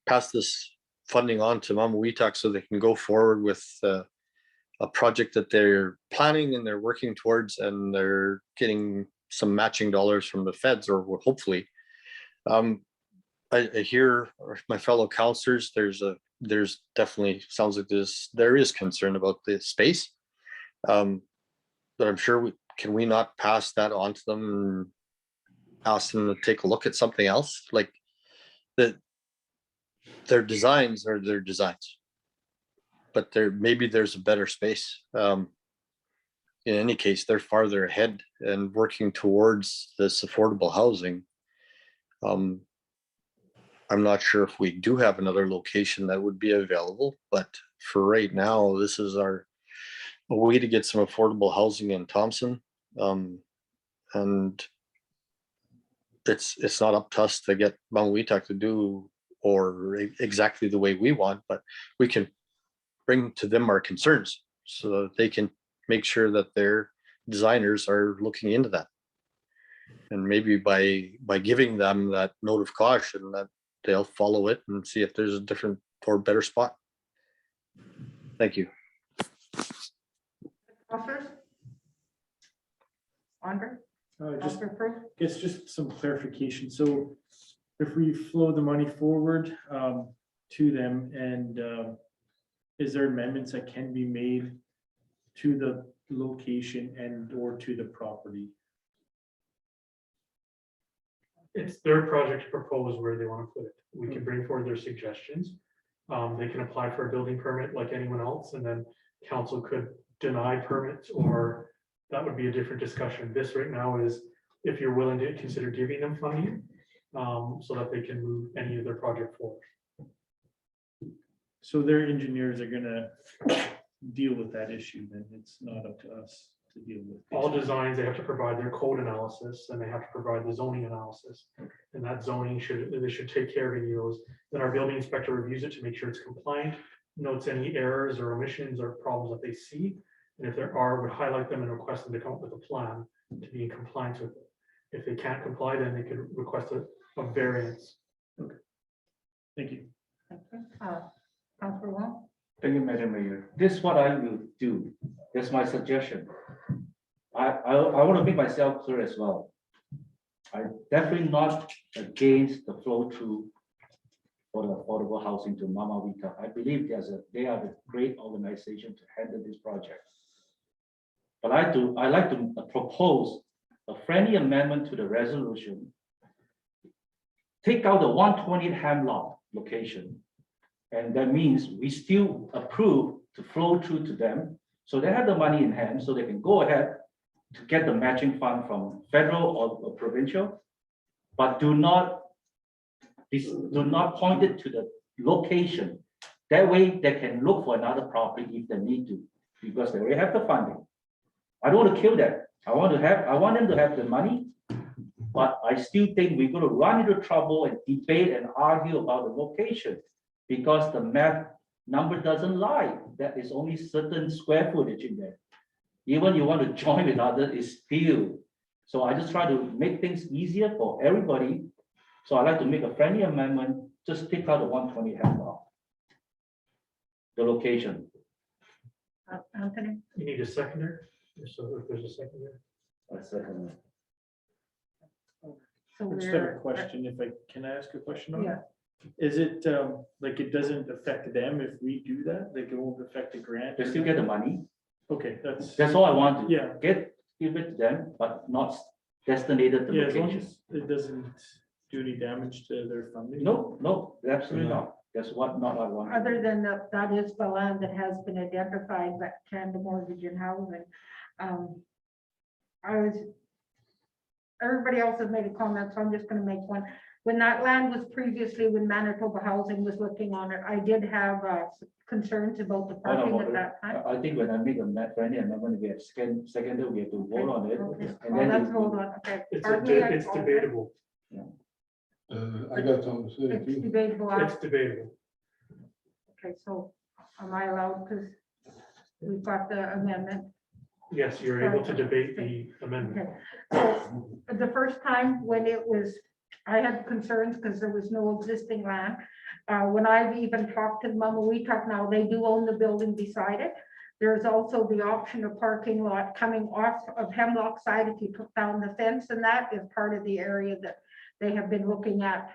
pass this funding on to Mama-Wee-Tok so they can go forward with a project that they're planning and they're working towards, and they're getting some matching dollars from the feds, or hopefully. I hear my fellow councillors, there's definitely, sounds like there is concern about the space. But I'm sure can we not pass that on to them and ask them to take a look at something else? Like their designs are their designs, but maybe there's a better space. In any case, they're farther ahead and working towards this affordable housing. I'm not sure if we do have another location that would be available, but for right now, this is a way to get some affordable housing in Thompson. And it's not up to us to get Mama-Wee-Tok to do or exactly the way we want, but we can bring to them our concerns so that they can make sure that their designers are looking into that. And maybe by giving them that note of caution, that they'll follow it and see if there's a different or better spot. Thank you. councillors? Andre? Just, Councillor Prue? it's just some clarification. So if we flow the money forward to them, and is there amendments that can be made to the location and or to the property? It's their project to propose where they want to put it. We can bring forward their suggestions. They can apply for a building permit like anyone else, and then council could deny permits, or that would be a different discussion. This right now is if you're willing to consider giving them funding so that they can move any of their project forward. So their engineers are gonna deal with that issue, then it's not up to us to deal with. All designs, they have to provide their code analysis, and they have to provide the zoning analysis. And that zoning they should take care of any of those. Then our building inspector reviews it to make sure it's compliant, notes any errors or omissions or problems that they see. And if there are, would highlight them and request them to come up with a plan to be in compliance with it. If they can't comply, then they could request a variance. Thank you. Thank you. Councillor Wong? Thank you, Madam Mayor. This is what I will do. That's my suggestion. I want to make myself clear as well. I'm definitely not against the flow through for the affordable housing to Mama-Wee-Tok. I believe they are a great organization to handle this project. But I like to propose a friendly amendment to the resolution. Take out the 120 Hemlock location. And that means we still approve to flow through to them. So they have the money in hand, so they can go ahead to get the matching fund from federal or provincial, but do not point it to the location. That way they can look for another property if they need to, because they already have the funding. I don't want to kill that. I want them to have the money But I still think we're gonna run into trouble and debate and argue about the location. Because the map number doesn't lie, that is only certain square footage in there. Even you want to join with others, it's still. So I just try to make things easier for everybody. So I like to make a friendly amendment, just take out the 120 Hemlock. The location. Anthony? You need a seconder? So if there's a seconder. I second. So I just have a we're- question, if I, can I ask a question on Yeah. that? Is it, like, it doesn't affect them if we do that, like, it won't affect the grant? They still get the money. Okay, That's all I want to Yeah, give it to them, but not designated the yeah, as long location. as it doesn't do any damage to their funding. No, absolutely not. That's what not I want. Other than that is the land that has been identified by Canada Mortgage and Housing. Everybody else has made a comment, so I'm just gonna make one. When that land was previously, when Manitoba Housing was looking on it, I did have concerns about the Oh, no, parking at that time. I think when I make a map friendly amendment, we have secondary, we have to vote on it. Okay. and Oh, then let's it- hold on, okay. It's, Pardon me, I- it's debatable. I got something to say It's too. debatable. It's debatable. Okay, so am I allowed, because we've got the amendment? Yes, you're able to debate the amendment. Okay, so the first time when it was, I had concerns because there was no existing land. When I've even talked to Mama We Talk now, they do own the building beside it. There's also the option of parking lot coming off of Hemlock side if you took down the fence, and that is part of the area that they have been looking at.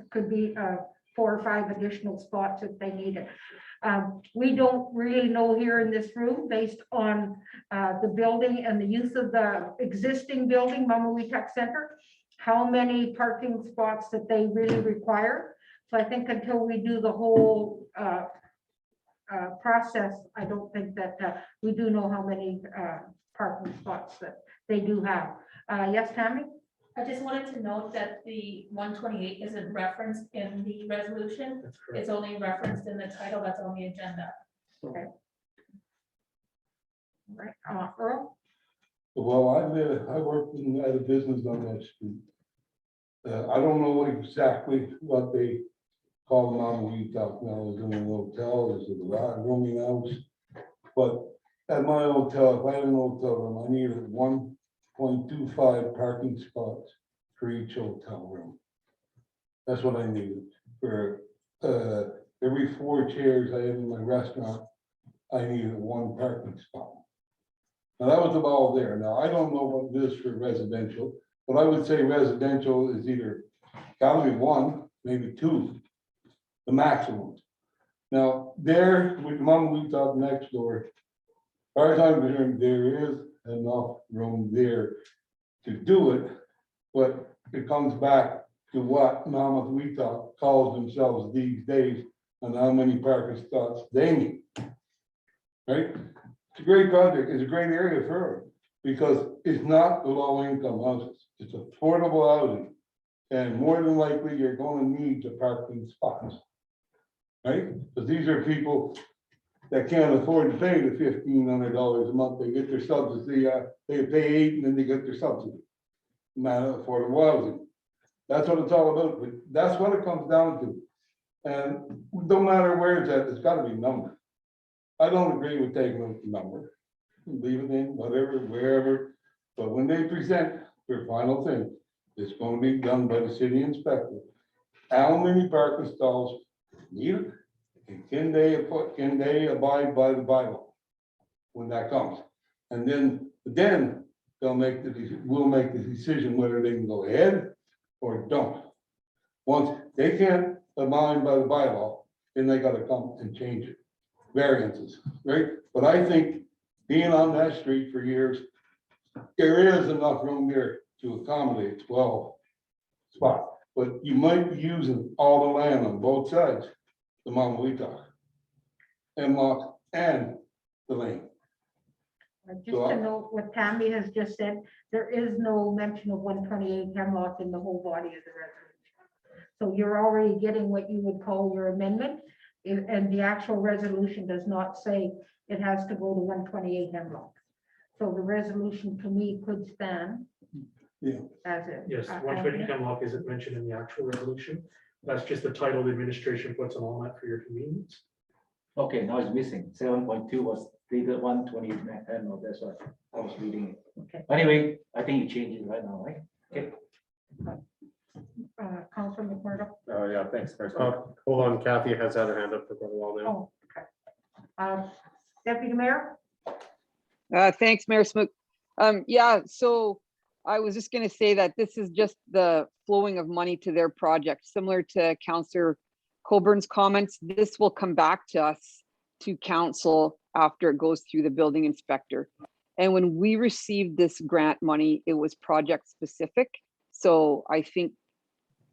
Could be 4 or 5 additional spots if they need it. We don't really know here in this room, based on the building and the use of the existing building, Mama We Tech Center, how many parking spots that they really require. So I think until we do the whole process, I don't think that we do know how many parking spots that they do have. Yes, Tammy? I just wanted to note that the 128 isn't referenced in the resolution. That's correct. It's only referenced in the title that's on the agenda. Right, Earl? Well, I worked at a business on that street. I don't know exactly what they call them on We Talk now, is it a hotel, is it a rooming house? But at my hotel, if I had an hotel room, I needed 1.25 parking spots for each hotel room. That's what I needed for, every 4 chairs I have in my restaurant, I needed 1 parking spot. Now, that was about there. Now, I don't know what it is for residential, but I would say residential is either gotta be 1, maybe 2, the maximum. Now, there, with Mom, We Talk next door, as far as I'm concerned, there is enough room there to do it, but it comes back to what Mama We Talk calls themselves these days and how many parking spots they need. Right? It's a great project, it's a great area for it, because it's not the low income houses, it's affordable housing. And more than likely, you're gonna need the parking spots. Right? Because these are people that can't afford to pay the $1,500 a month, they get their subsidy, they pay 8 and then they get their subsidy. Not affordable housing. That's what it's all about, but that's what it comes down to. And no matter where it's at, it's gotta be numbered. I don't agree with taking out the number, leave it in, whatever, wherever, but when they present their final thing, it's gonna be done by the city inspector. How many parking stalls needed? And can they abide by the bylaw when that comes? And then they'll make we'll make the decision whether they can go ahead or don't. Once they can't abide by the bylaw, then they gotta come and change it. Variances, right? But I think being on that street for years, there is enough room there to accommodate 12 spots. But you might be using all the land on both sides, the Mama We Talk, Hemlock and the lane. Just to note what Tammy has just said, there is no mention of 128 Hemlock in the whole body of the resolution. So you're already getting what you would call your amendment. And the actual resolution does not say it has to go to 128 Hemlock. So the resolution to me could stand Yeah. As it. Yes, uh, 120 Hemlock isn't mentioned in the actual resolution. That's just the title the administration puts on all that for your convenience. Okay, now it's missing. 7.2 was stated 120, no, that's what I was reading it. Okay. Anyway, I think you change it right now, right? Okay. Councilor McMurdo. Yeah, thanks, Mayor Smoke. Hold on, Kathy has had her hand up for quite a while now. Oh, okay. Deputy Mayor? Thanks, Mayor Smook. Yeah, so I was just gonna say that this is just the flowing of money to their project, similar to Councillor Colburn's comments. This will come back to us, to council, after it goes through the building inspector. And when we received this grant money, it was project specific. So I think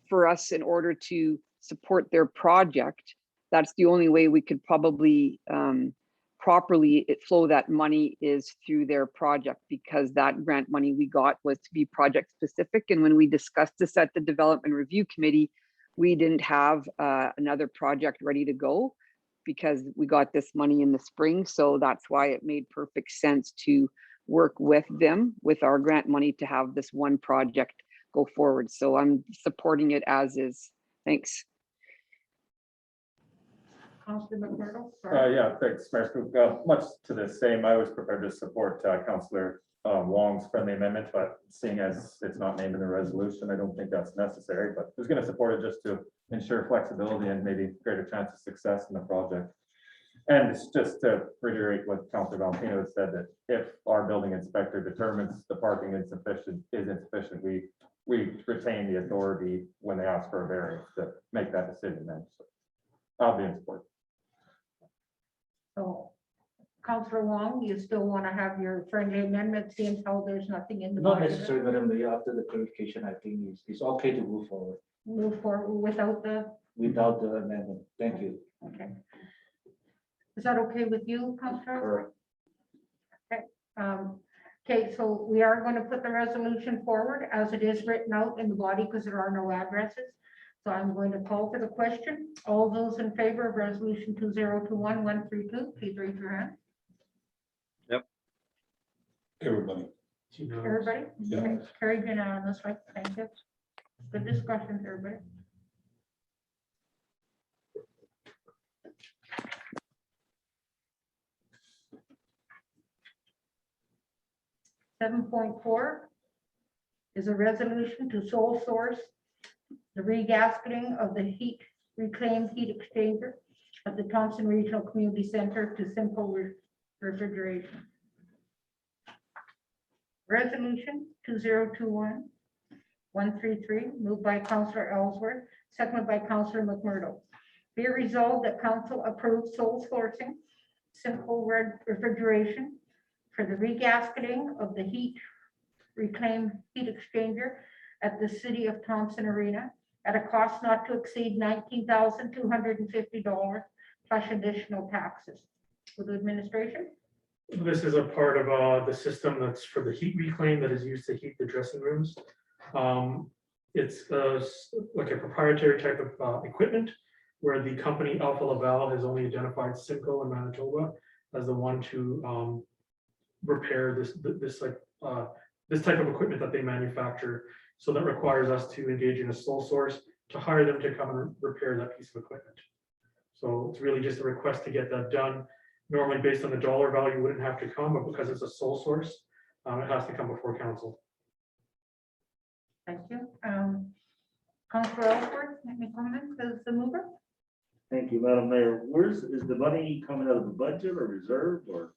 for us, in order to support their project, that's the only way we could probably properly flow that money is through their project, because that grant money we got was to be project specific. And when we discussed this at the Development Review Committee, we didn't have another project ready to go because we got this money in the spring. So that's why it made perfect sense to work with them, with our grant money, to have this one project go forward. So I'm supporting it as is. Thanks. Councilor McMurdo? Yeah, thanks, Mayor Smoke. Much to the same, I was prepared to support Councillor Wong's friendly amendment, but seeing as it's not named in the resolution, I don't think that's necessary, but I was going to support it just to ensure flexibility and maybe greater chance of success in the project. And it's just to reiterate what Councillor Valentino had said, that if our building inspector determines the parking is insufficient, we retain the authority when they ask for a variance to make that decision then. So I'll be in support. So, Councilor Wong, you still want to have your friendly amendment, seeing how there's nothing in the. Not body of it? necessary, Madam Mayor, after the clarification, I think it's okay to move forward Move forward without the, without the amendment. Thank you. okay. Is that okay with you, Councilor? Okay, so we are going to put the resolution forward as it is written out in the body, because there are no addresses. So I'm going to call for the question. All those in favor of resolution 2021-132, please raise your hand. Everybody. Everybody? Yeah. Okay, carried unanimously. Thank you. Good discussion, everybody. Seven point four is a resolution to sole source the regasketing of the reclaimed heat exchanger at the Thompson Regional Community Center to simple refrigeration. Resolution 2021-133, moved by Councillor Ellsworth, seconded by Councillor McMurdo. Be it resolved that council approves sole sourcing simple refrigeration for the regasketing of the reclaimed heat exchanger at the City of Thompson Arena at a cost not to exceed $19,250 plus additional taxes. With the administration? This is a part of the system that's for the heat reclaim that is used to heat the dressing rooms. It's like a proprietary type of equipment where the company Alpha Laval has only identified Simcoe in Manitoba as the one to repair this type of equipment that they manufacture. So that requires us to engage in a sole source to hire them to come and repair that piece of equipment. So it's really just a request to get that done. Normally, based on the dollar value, wouldn't have to come, but because it's a sole source, it has to come before council. Thank you. Councillor Ellsworth, any comments as the mover? Thank you, Madam Mayor. Is the money coming out of the budget or reserve or?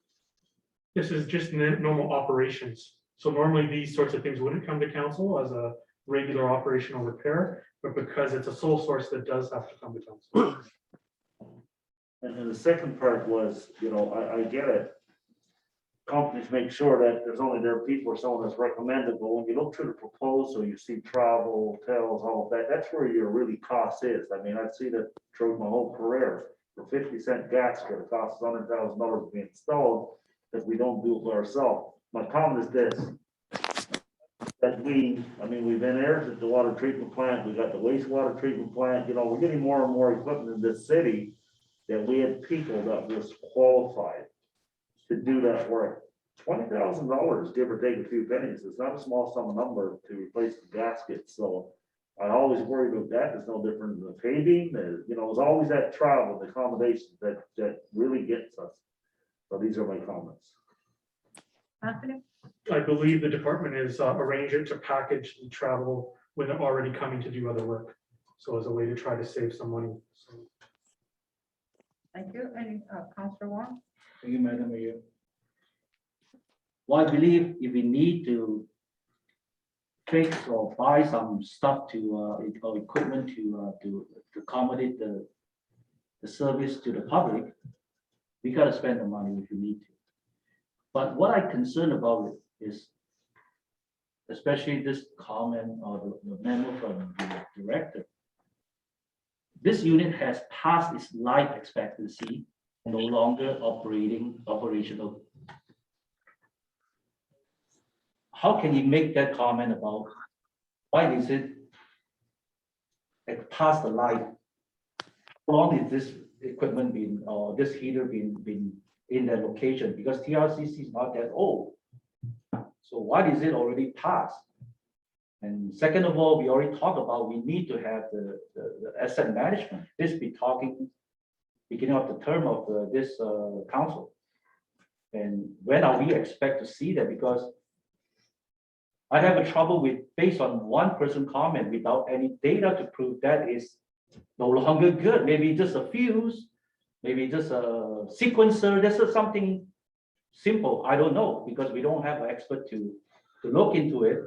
This is just normal operations. So normally these sorts of things wouldn't come to council as a regular operational repair, but because it's a sole source, that does have to come to council. And the second part was, I get it. Companies make sure that there's only their people or someone that's recommended, but when you look through the proposal, you see travel, hotels, all of that, that's where your really cost is. I mean, I've seen it through my whole career. For 50-cent gasket, it costs $100,000 to be installed because we don't do it ourselves. My comment is this. That we've been heirs at the water treatment plant, we got the wastewater treatment plant, we're getting more and more equipment in this city that we had people that was qualified to do that work. $20,000, give or take a few pennies, it's not a small sum of number to replace the gasket, so. I always worry about that, it's no different than the paving, there's always that travel, the accommodations that really gets us. So these are my comments. Anthony? I believe the department is arranging to package the travel when they're already coming to do other work. So as a way to try to save some money. So Thank you. Any, Councillor Wong? Thank you, Madam Mayor. Well, I believe if we need to fix or buy some stuff to, or equipment to accommodate the service to the public, we gotta spend the money if we need to. But what I'm concerned about is, especially this comment or the memo from the director. This unit has passed its life expectancy, no longer operational. How can you make that comment about why is it past the life? How long is this equipment been, or this heater been in that location? Because TRCC is not that old. So why is it already passed? And second of all, we already talked about, we need to have the asset management. This be talking beginning of the term of this council. And when are we expect to see that? Because I have a trouble with, based on one person comment without any data to prove that is no longer good. Maybe just a fuse, maybe just a sequencer. This is something simple. I don't know, because we don't have an expert to look into it.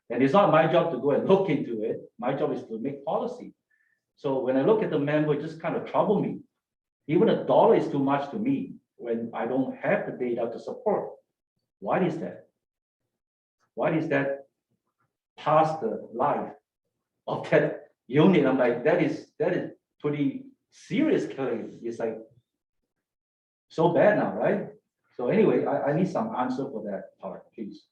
And it's not my job to go and look into it. My job is to make policy. So when I look at the memo, it just kind of trouble me. Even $1 is too much to me when I don't have the data to support. Why is that? Why is that past the life of that unit? I'm like, that is pretty serious claim. It's like so bad now, right? So anyway, I need some answer for that part, please.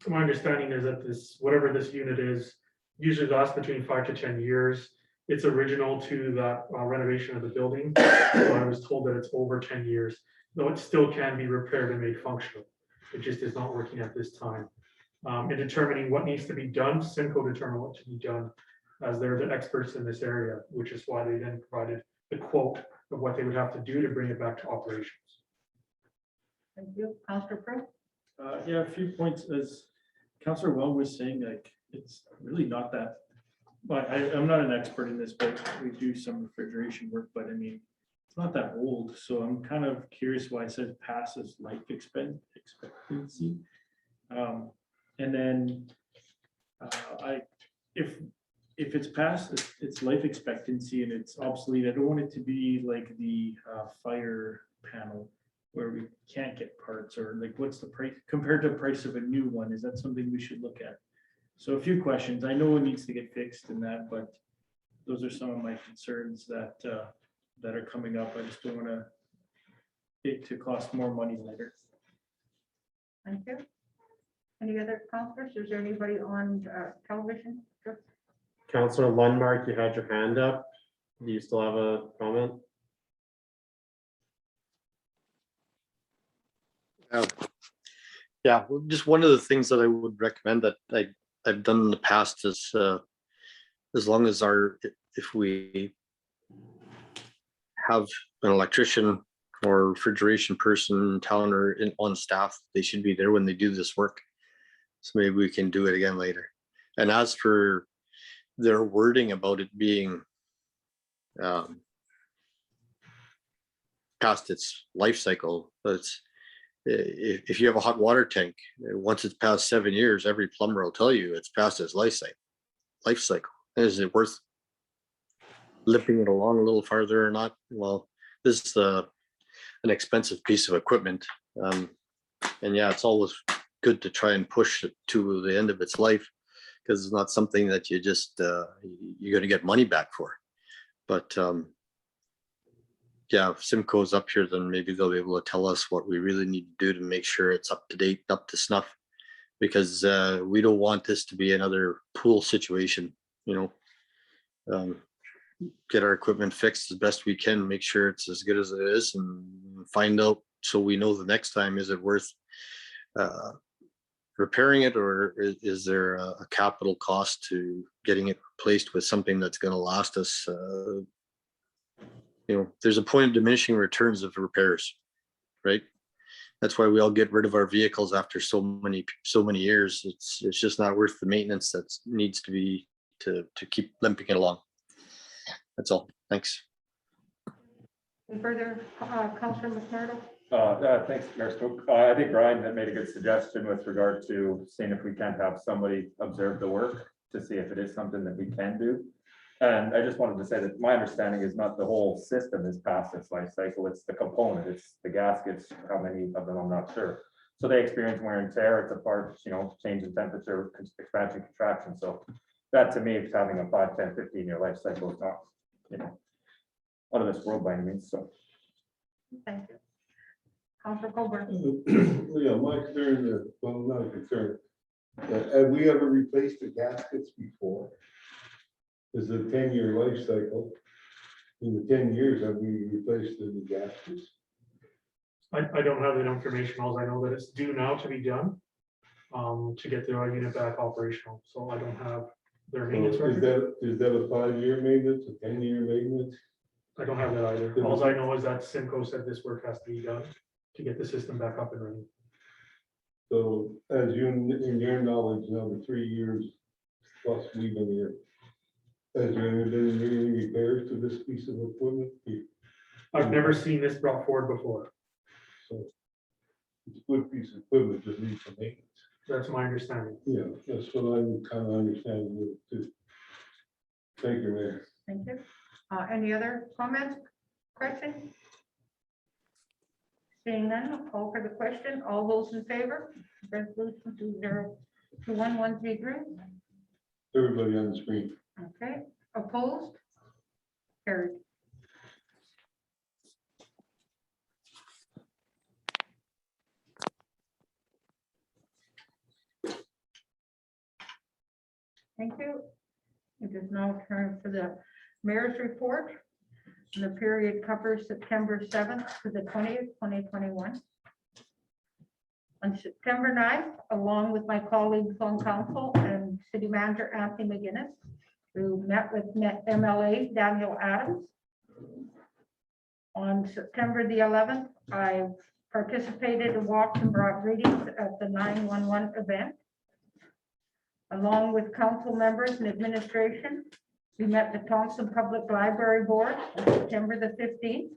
my understanding is that this, whatever this unit is, usually lasts between 5 to 10 years. It's original to that renovation of the building. So I was told that it's over 10 years, though it still can be repaired and made functional. It just is not working at this time. In determining what needs to be done, Simcoe determined what to be done, as they're the experts in this area, which is why they then provided the quote of what they would have to do to bring it back to operations. Thank you. Councillor Pro? Yeah, a few points, as Councillor Wong was saying, like, it's really not that, but I'm not an expert in this, but we do some refrigeration work, but I mean, it's not that old, so I'm kind of curious why it says passes life expectancy. And then if it's past its life expectancy and it's obsolete, I don't want it to be like the fire panel where we can't get parts, or like what's the price compared to the price of a new one? Is that something we should look at? So a few questions. I know it needs to get fixed and that, but those are some of my concerns that that are coming up. I just don't want it to cost more money later. Thank you. Any other councillors? Is there anybody on television? Sure. Councillor Lundmark, you had your hand up. Do you still have a comment? Yeah, well, just one of the things that I would recommend that I've done in the past is as long as if we have an electrician or refrigeration person in town or on staff, they should be there when they do this work. So maybe we can do it again later. And as for their wording about it being past its life cycle, it's if you have a hot water tank, once it's past 7 years, every plumber will tell you it's past its life cycle. Is it worth limping it along a little farther or not? Well, this is an expensive piece of equipment. And yeah, it's always good to try and push it to the end of its life, because it's not something that you just, you're going to get money back for. But yeah, if Simcoe's up here, then maybe they'll be able to tell us what we really need to do to make sure it's up to date, up to snuff, because we don't want this to be another pool situation, you know. Get our equipment fixed as best we can, make sure it's as good as it is, and find out so we know the next time, is it worth repairing it, or is there a capital cost to getting it replaced with something that's gonna last us? There's a point of diminishing returns of repairs, right? That's why we all get rid of our vehicles after so many years. It's just not worth the maintenance that needs to be to keep limping it along. That's all. Thanks. Any further, Councillor McMurdo? Thanks, Mayor Spook. I think Brian had made a good suggestion with regard to seeing if we can't have somebody observe the work to see if it is something that we can do. And I just wanted to say that my understanding is not the whole system is past its life cycle, it's the component, it's the gaskets, how many of them, I'm not sure. So they experience wear and tear, it's a part, change in temperature, expansion, contraction. So that to me, is having a 5, 10, 15-year life cycle is not, out of this world by any means, so. Thank you. Councillor Colbert? Yeah, my concern, well, not a concern. Have we ever replaced the gaskets before? Is a 10-year life cycle. In the 10 years, have we replaced the gaskets? I don't have that information. All I know that it's due now to be done to get the unit back operational. So I don't have their maintenance So record. is that a 5-year maintenance, a 10-year maintenance? I don't have that either. All I know is that Simcoe said this work has to be done to get the system back up and running. So as you, in your knowledge, now the 3 years plus we've been here, has there been any repairs to this piece of equipment? I've never seen this brought forward before. So it's a good piece of equipment, just needs some maintenance. That's my understanding. Yeah, that's what I'm kind of understanding too. Thank you, Mayor. Thank you. Any other comments, questions? Seeing none, I'll call for the question. All those in favor? Resolution 2021-133. Everybody on the screen. Okay, opposed? Carried. Thank you. It is now turn for the mayor's report. And the period covers September 7th to the 20th, 2021. On September 9th, along with my colleagues on council and city manager Anthony McGinnis, who met with MLA Daniel Adams. On September the 11th, I participated in walks and brought greetings at the 911 event. Along with council members and administration, we met the Thompson Public Library Board on September the 15th.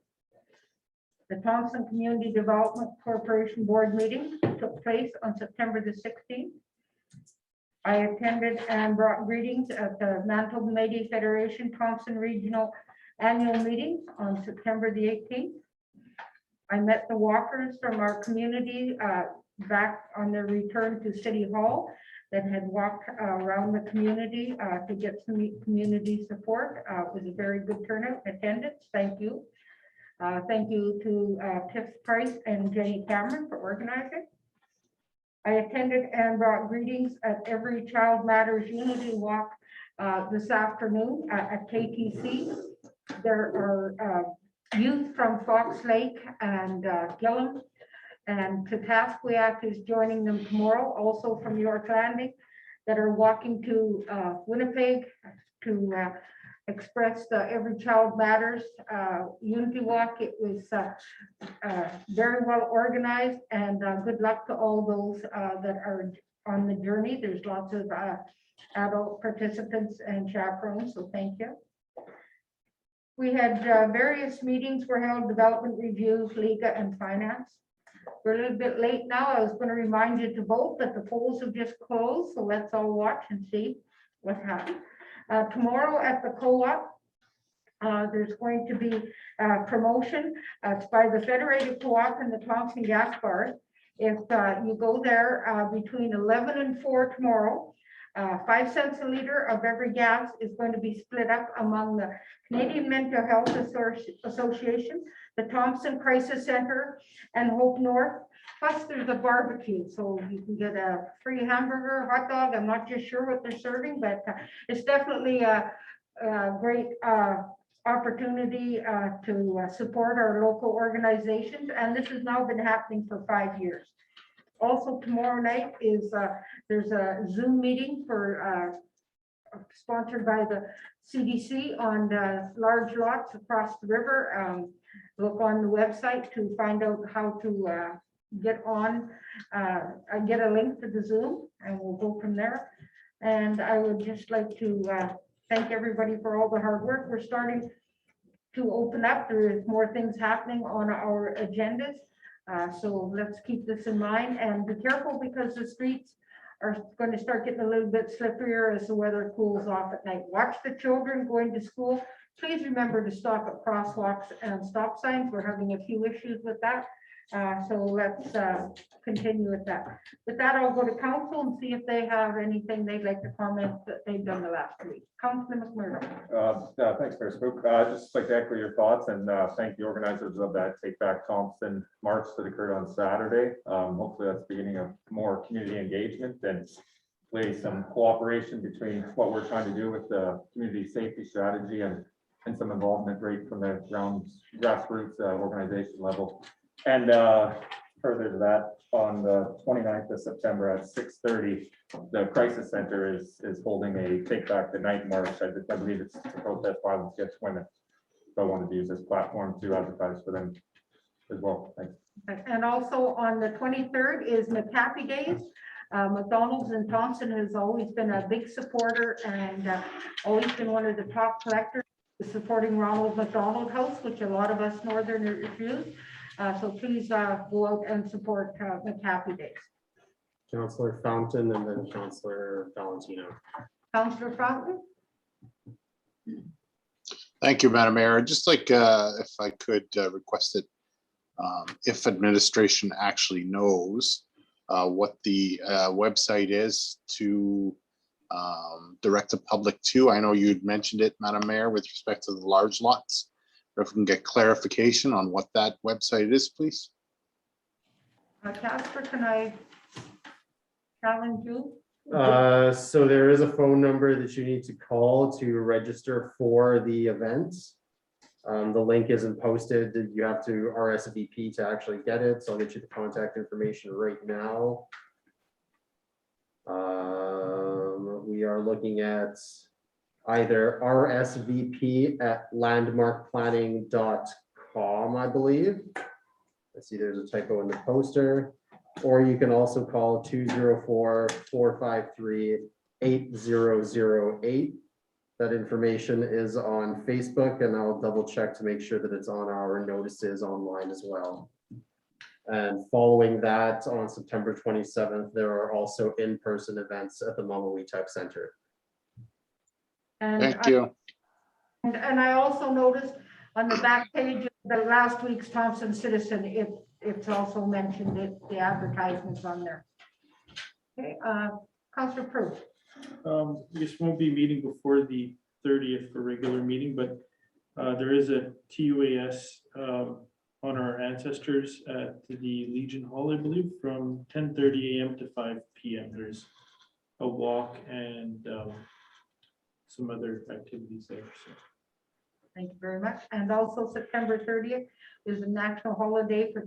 The Thompson Community Development Corporation Board meeting took place on September the 16th. I attended and brought greetings at the Manitoba Métis Federation Thompson Regional Annual Meetings on September the 18th. I met the walkers from our community back on their return to City Hall that had walked around the community to get some community support. It was a very good turnout and attendance. Thank you. Thank you to Tiff Price and Jenny Cameron for organizing. I attended and brought greetings at Every Child Matters Unity Walk this afternoon at KTC. There are youth from Fox Lake and Gillum, and Katasquiac is joining them tomorrow, also from York Landing, that are walking to Winnipeg to express the Every Child Matters Unity Walk. It was very well organized, and good luck to all those that are on the journey. There's lots of adult participants and chaperones, so thank you. We had various meetings were held, development reviews, Liga and finance. We're a little bit late now. I was going to remind you to vote, but the polls have just closed, so let's all watch and see what happens. Tomorrow at the co-op, there's going to be a promotion. It's by the Federated Co-op and the Thompson Gas Bars. If you go there between 11 and 4 tomorrow, 5 cents a liter of every gas is going to be split up among the Canadian Mental Health Association, the Thompson Crisis Center, and Hope North. Plus, there's a barbecue, so you can get a free hamburger, hot dog. I'm not just sure what they're serving, but it's definitely a great opportunity to support our local organizations, and this has now been happening for 5 years. Also, tomorrow night is, there's a Zoom meeting for, sponsored by the CDC on large lots across the river. Look on the website to find out how to get on, get a link to the Zoom, and we'll go from there. And I would just like to thank everybody for all the hard work. We're starting to open up. There is more things happening on our agendas. So let's keep this in mind and be careful, because the streets are going to start getting a little bit slipperier as the weather cools off at night. Watch the children going to school. Please remember to stop at crosswalks and stop signs. We're having a few issues with that. So let's continue with that. With that, I'll go to council and see if they have anything they'd like to comment that they've done the last week. Councilor McMurdo. Thanks, Mayor Spook. Just like to echo your thoughts and thank the organizers of that Take Back Thompson March that occurred on Saturday. Hopefully that's the beginning of more community engagement and lay some cooperation between what we're trying to do with the community safety strategy and some involvement right from the grassroots organization level. And further to that, on the 29th of September at 6:30, the Crisis Center is holding a Take Back the Night march. I believe it's to protest violence against women. So I wanted to use this platform to advertise for them as well. Thanks. And also on the 23rd is McHappy Days. McDonald's in Thompson has always been a big supporter and always been one of the top collectors supporting Ronald McDonald House, which a lot of us Northerners refuse. So please go out and support McHappy Days. Councillor Fountain and then Councillor Valentino. Councillor Fountain? Thank you, Madam Mayor. I'd just like, if I could request it, if administration actually knows what the website is to direct the public to. I know you'd mentioned it, Madam Mayor, with respect to the large lots. But if we can get clarification on what that website is, please. Casper, can I challenge you? So there is a phone number that you need to call to register for the event. The link isn't posted. You have to RSVP to actually get it. So I'll get you the contact information right now. We are looking at either rsvp@landmarkplanning.com, I believe. Let's see, there's a typo in the poster. Or you can also call 204-453-8008. That information is on Facebook, and I'll double check to make sure that it's on our notices online as well. And following that, on September 27th, there are also in-person events at the Mama-Wee-Tuck Center. And Thank you. And I also noticed on the back page of the last week's Thompson Citizen, it's also mentioned that the advertisements on there. Okay, Councillor Prue. This won't be meeting before the 30th for regular meeting, but there is a TUAS on our ancestors at the Legion Hall, I believe, from 10:30 a.m. to 5 p.m. There's a walk and some other activities there. So. Thank you very much. And also September 30th is a national holiday for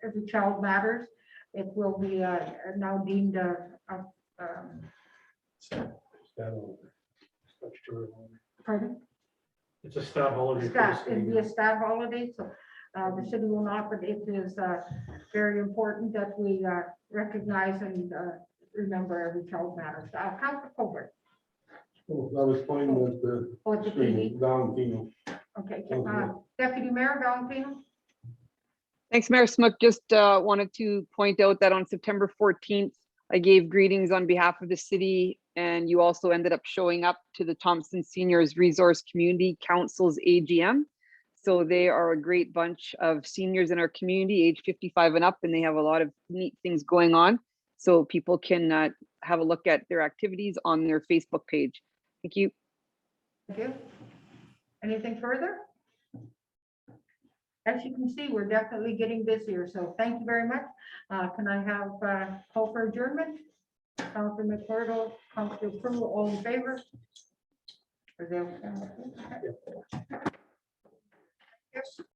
Every Child Matters. It will be now deemed pardon? It's a stat holiday. It'd be a stat holiday, so the city will not, but it is very important that we recognize and remember Every Child Matters. Councilor Colbert. Oh, that was fine with the Or the screen, TV. Valentino. Okay, Deputy Mayor Valentino. Thanks, Mayor Smook. Just wanted to point out that on September 14th, I gave greetings on behalf of the city, and you also ended up showing up to the Thompson Seniors Resource Community Council's AGM. So they are a great bunch of seniors in our community, age 55 and up, and they have a lot of neat things going on. So people can have a look at their activities on their Facebook page. Thank you. Thank you. Anything further? As you can see, we're definitely getting busier, so thank you very much. Can I have call for adjournment? Councilor McMurdo, Councilor Prue, all in favor? Are they okay with it? Yes.